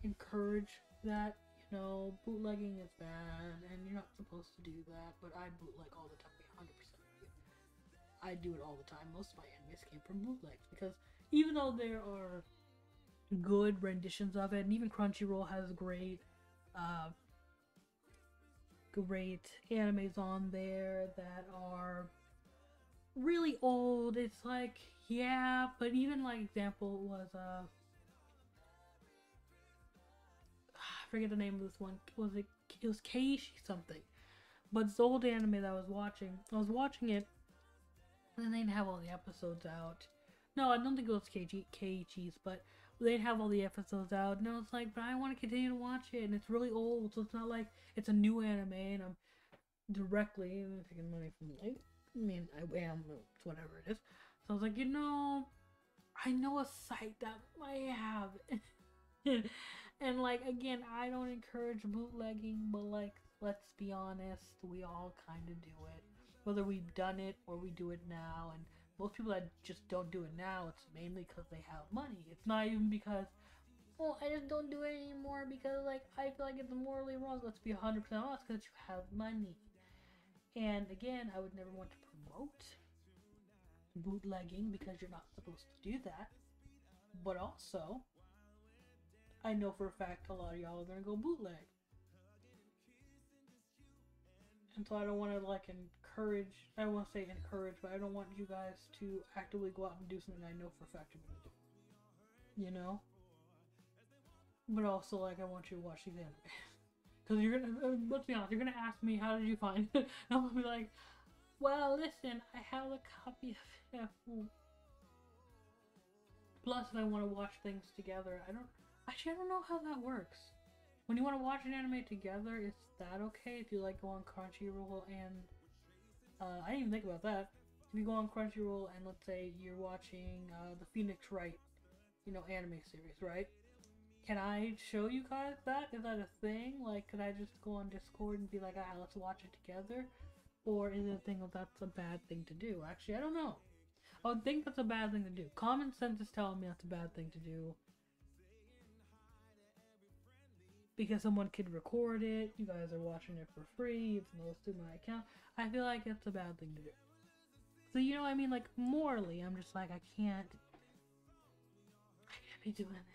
encourage that, bootlegging is bad, and you're not supposed to do that, but I bootleg all the time, 100%. I do it all the time. Most of my animes came from bootlegs, because even though there are good renditions of it, and even Crunchyroll has great animes on there that are really old, it's like, yeah, but even like example was I forget the name of this one. It was Keiishi something. But it's the old anime that I was watching. I was watching it, and then they'd have all the episodes out. No, I don't think it was KG's, but they'd have all the episodes out, and I was like, but I want to continue to watch it, and it's really old, so it's not like it's a new anime, and I'm directly taking money from it. I mean, I am, it's whatever it is. So I was like, I know a site that might have it. And like, again, I don't encourage bootlegging, but like, let's be honest, we all kind of do it. Whether we've done it or we do it now, and most people that just don't do it now, it's mainly because they have money. It's not even because, well, I just don't do it anymore because like I feel like it's morally wrong. Let's be 100% honest, because you have money. And again, I would never want to promote bootlegging because you're not supposed to do that. But also, I know for a fact a lot of y'all are gonna go bootleg. And so I don't want to like encourage, I don't want to say encourage, but I don't want you guys to actively go out and do something I know for a fact you're gonna do. You know? But also, like, I want you to watch these anime. Because you're gonna, let's be honest, you're gonna ask me, how did you find it? I'm gonna be like, well, listen, I have a copy of it. Plus, if I want to watch things together, I don't know how that works. When you want to watch an anime together, is that okay? If you like go on Crunchyroll and, I didn't even think about that. If you go on Crunchyroll and let's say you're watching, the Phoenix Wright, anime series, right? Can I show you guys that? Is that a thing? Like, could I just go on Discord and be like, let's watch it together? Or is it a thing of that's a bad thing to do? Actually, I don't know. I would think that's a bad thing to do. Common sense is telling me that's a bad thing to do. Because someone could record it, you guys are watching it for free, even though it's through my account. I feel like it's a bad thing to do. So, you know what I mean? Like, morally, I'm just like, I can't be doing this.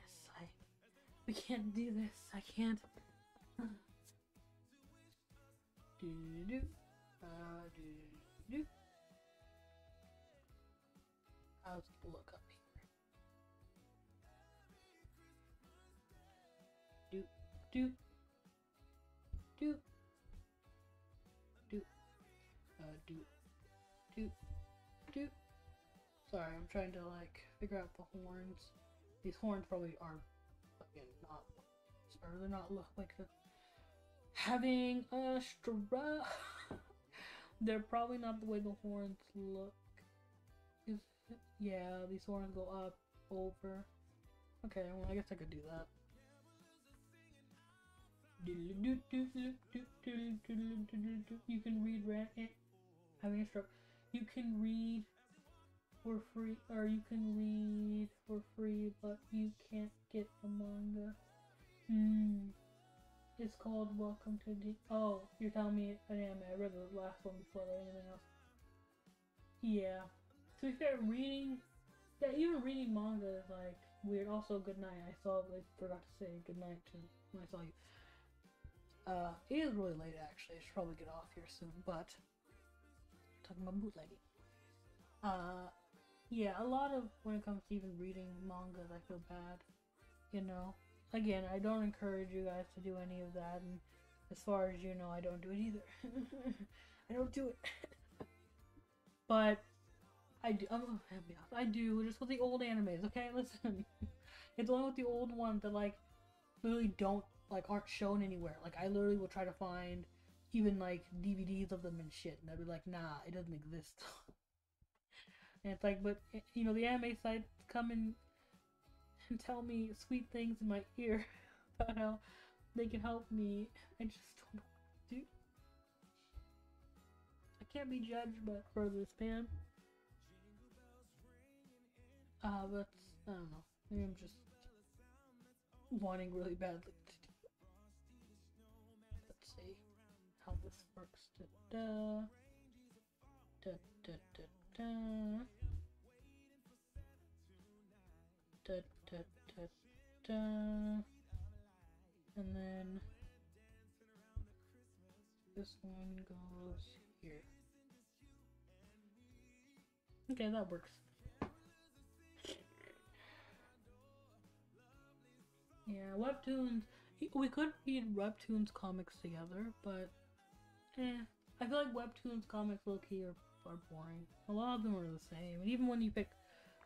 We can't do this. I can't. Do-do-do. Do-do-do. I'll just look up here. Do. Do. Do. Do. Do. Do. Sorry, I'm trying to like figure out the horns. These horns probably are fucking not. Or they're not look like the having a stroke. They're probably not the way the horns look. Yeah, these horns go up, over. Okay, well I guess I could do that. You can read having a stroke. You can read for free, or you can read for free, but you can't get the manga. It's called Welcome to the. Oh, you're telling me an anime. I read the last one before I read anything else. Yeah. To be fair, even reading manga is like weird. Also, good night. I forgot to say good night to when I saw you. It is really late actually. I should probably get off here soon, but talking about bootlegging. Yeah, a lot of when it comes to even reading mangas, I feel bad. Again, I don't encourage you guys to do any of that, and as far as you know, I don't do it either. I don't do it. But I do. I do, just with the old animes, okay? Listen. It's only with the old ones that, like, literally aren't shown anywhere. Like, I literally will try to find even, like, DVDs of them and shit, and I'd be like, nah, it doesn't exist. And it's like, but, the anime sites come in and tell me sweet things in my ear about how they can help me. I just don't know what to do. I can't be judged but for this fan. But I don't know. Maybe I'm just wanting really badly to do it. Let's see how this works. Da-da. Da-da-da-da. Da-da-da-da. And then this one goes here. Okay, that works. Yeah, Webtoons. We could read Webtoons comics together, but I feel like webtoons comics low-key are boring. A lot of them are the same. And even when you pick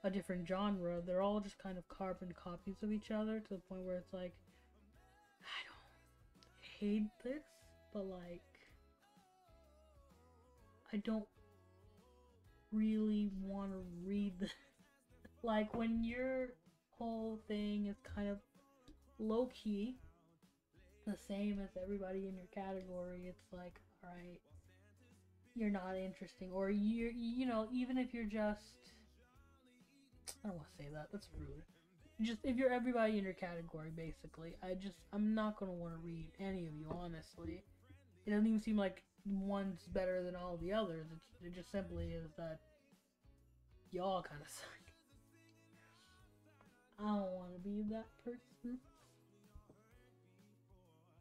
a different genre, they're all just kind of carbon copies of each other to the point where it's like, I don't hate this, but like, I don't really want to read this. Like, when your whole thing is kind of low-key, the same as everybody in your category, it's like, alright, you're not interesting. Or you're, you know, even if you're just, I don't want to say that, that's rude. Just, if you're everybody in your category, basically, I'm not going to want to read any of you, honestly. It doesn't even seem like one's better than all the others. It just simply is that y'all kind of suck. I don't want to be that person.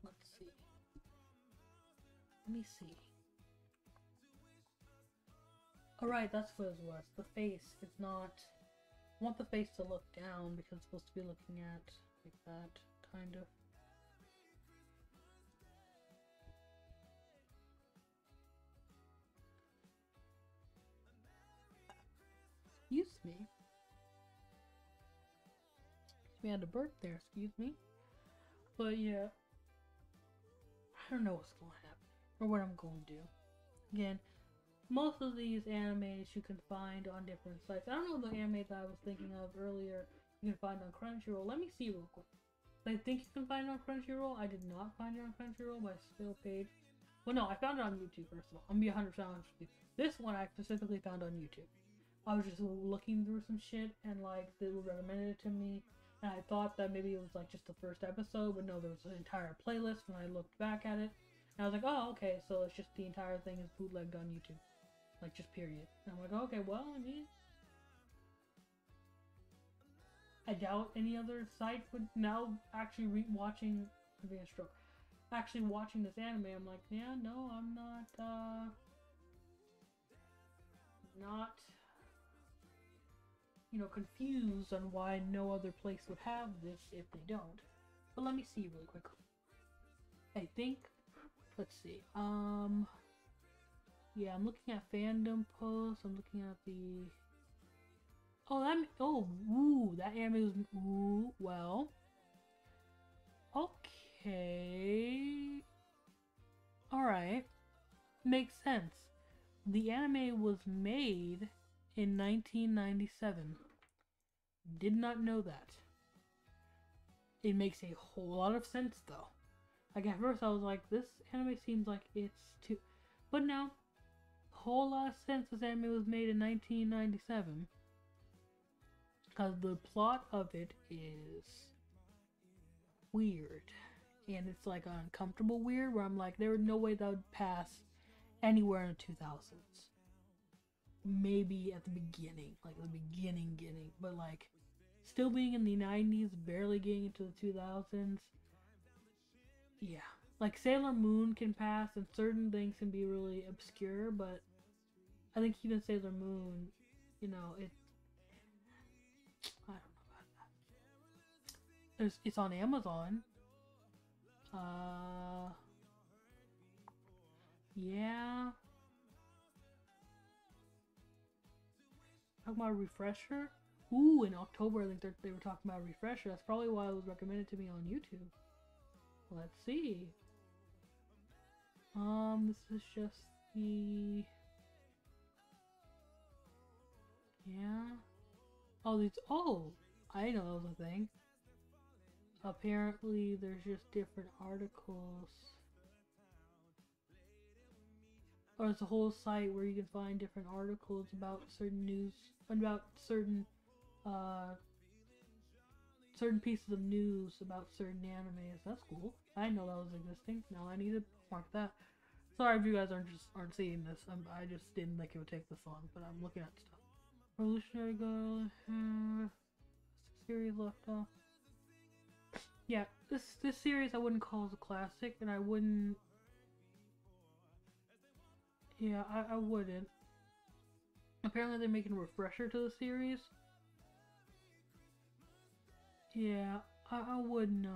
Let's see. Let me see. Alright, that's what it was. The face is not... I want the face to look down because it's supposed to be looking at like that, kind of. Excuse me. We had a burp there, excuse me. But yeah, I don't know what's going to happen or what I'm going to do. Again, most of these animes you can find on different sites. I don't know the anime that I was thinking of earlier you can find on Crunchyroll. Let me see real quick. I think you can find it on Crunchyroll. I did not find it on Crunchyroll, but I still paid. Well, no, I found it on YouTube, first of all. I'm going to be 100% honest with you. This one I specifically found on YouTube. I was just looking through some shit, and like, they recommended it to me. And I thought that maybe it was like just the first episode, but no, there was an entire playlist when I looked back at it. And I was like, oh, okay, so it's just the entire thing is bootlegged on YouTube. Like, just period. And I'm like, okay, well, I mean, I doubt any other site would now actually watching watching this anime. I'm like, yeah, no, I'm not, you know, confused on why no other place would have this if they don't. But let me see really quick. I think, let's see, yeah, I'm looking at fandom posts, I'm looking at the, that anime was, ooh, well, okay, alright, makes sense. The anime was made in 1997. Did not know that. It makes a whole lot of sense though. Like, at first I was like, this anime seems like it's too, but no, whole lot of sense. This anime was made in 1997 because the plot of it is weird, and it's like an uncomfortable weird where I'm like, there was no way that would pass anywhere in the 2000s. Maybe at the beginning, like the beginning, but like still being in the 90s, barely getting into the 2000s. Yeah, like Sailor Moon can pass, and certain things can be really obscure, but I think even Sailor Moon, you know, I don't know about that. It's on Amazon. Yeah. Talking about a refresher? Ooh, in October, I think they were talking about a refresher. That's probably why it was recommended to me on YouTube. Let's see. This is just the... Yeah. Oh, I know that was a thing. Apparently, there's just different articles. Or it's a whole site where you can find different articles about certain news, about certain pieces of news about certain animes. That's cool. I didn't know that was existing. Now I need to mark that. Sorry if you guys aren't seeing this. I just didn't think it would take this long, but I'm looking at stuff. Revolutionary Girl, series left off. Yeah, this series I wouldn't call as a classic, and I wouldn't. Yeah, I wouldn't. Apparently they're making a refresher to the series. Yeah, I wouldn't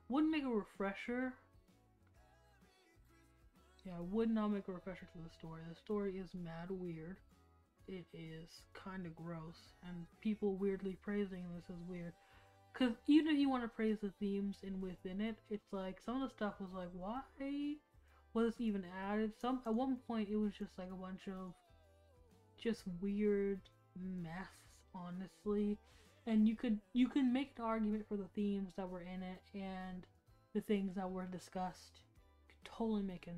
make a refresher. Yeah, I would not make a refresher to the story. The story is mad weird. It is kind of gross, and people weirdly praising this is weird. Because even if you want to praise the themes and within it, it's like some of the stuff was like, why was this even added? At one point it was just like a bunch of just weird mess, honestly. And you could make an argument for the themes that were in it and the things that were discussed. You could totally make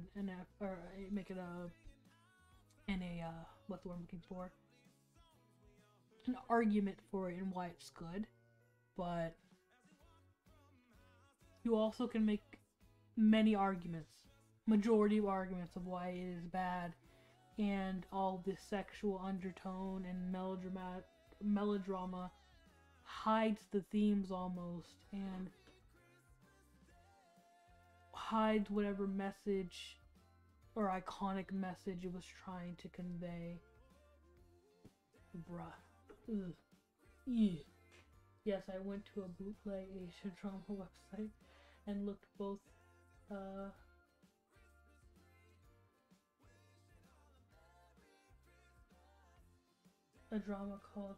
what's the word I'm looking for? An argument for it and why it's good. But you also can make many arguments, majority of arguments of why it is bad, and all this sexual undertone and melodrama hides the themes almost, and hides whatever message or iconic message it was trying to convey. Bruh. Ugh. Ew. Yes, I went to a bootleg Asian drama website and looked both a drama called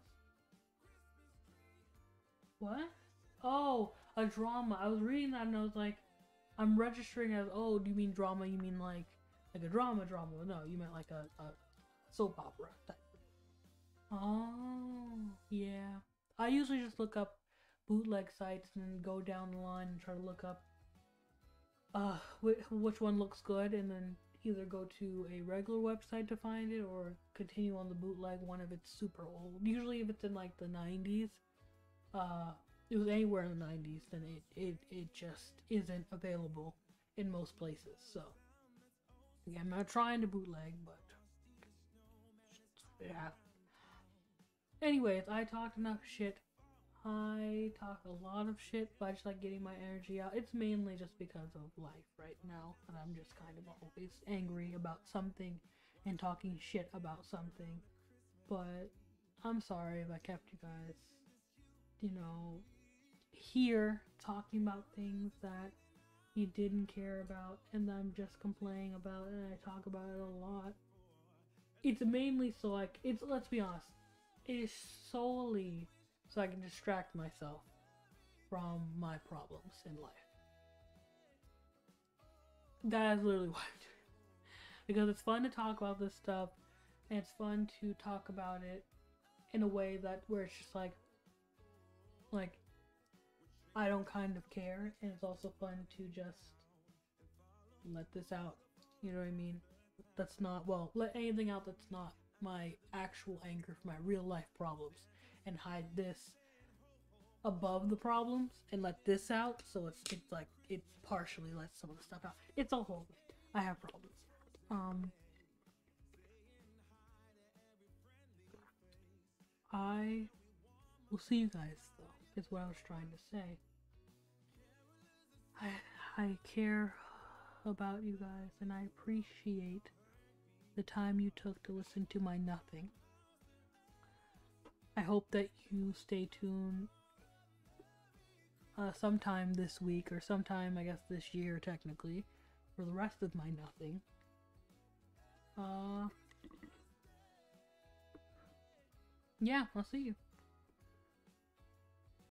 what? Oh, a drama. I was reading that and I was like, I'm registering as, oh, do you mean drama? You mean like a drama? No, you meant like a soap opera type. Oh, yeah. I usually just look up bootleg sites and then go down the line and try to look up which one looks good, and then either go to a regular website to find it or continue on the bootleg one if it's super old. Usually if it's in like the 90s, it was anywhere in the 90s, then it just isn't available in most places. So yeah, I'm not trying to bootleg, but yeah. Anyways, I talked enough shit. I talk a lot of shit, but I just like getting my energy out. It's mainly just because of life right now, and I'm just kind of always angry about something and talking shit about something. But I'm sorry if I kept you guys, here talking about things that you didn't care about and I'm just complaining about it, and I talk about it a lot. It's mainly so let's be honest, it is solely so I can distract myself from my problems in life. That is literally why I'm doing it. Because it's fun to talk about this stuff, and it's fun to talk about it in a way where it's just like I don't kind of care, and it's also fun to just let this out. You know what I mean? Let anything out that's not my actual anger for my real life problems, and hide this above the problems and let this out, so it's like it partially lets some of the stuff out. It's a whole thing. I have problems. I will see you guys though, is what I was trying to say. I care about you guys, and I appreciate the time you took to listen to my nothing. I hope that you stay tuned sometime this week, or sometime, I guess, this year, technically, for the rest of my nothing. Yeah, I'll see you.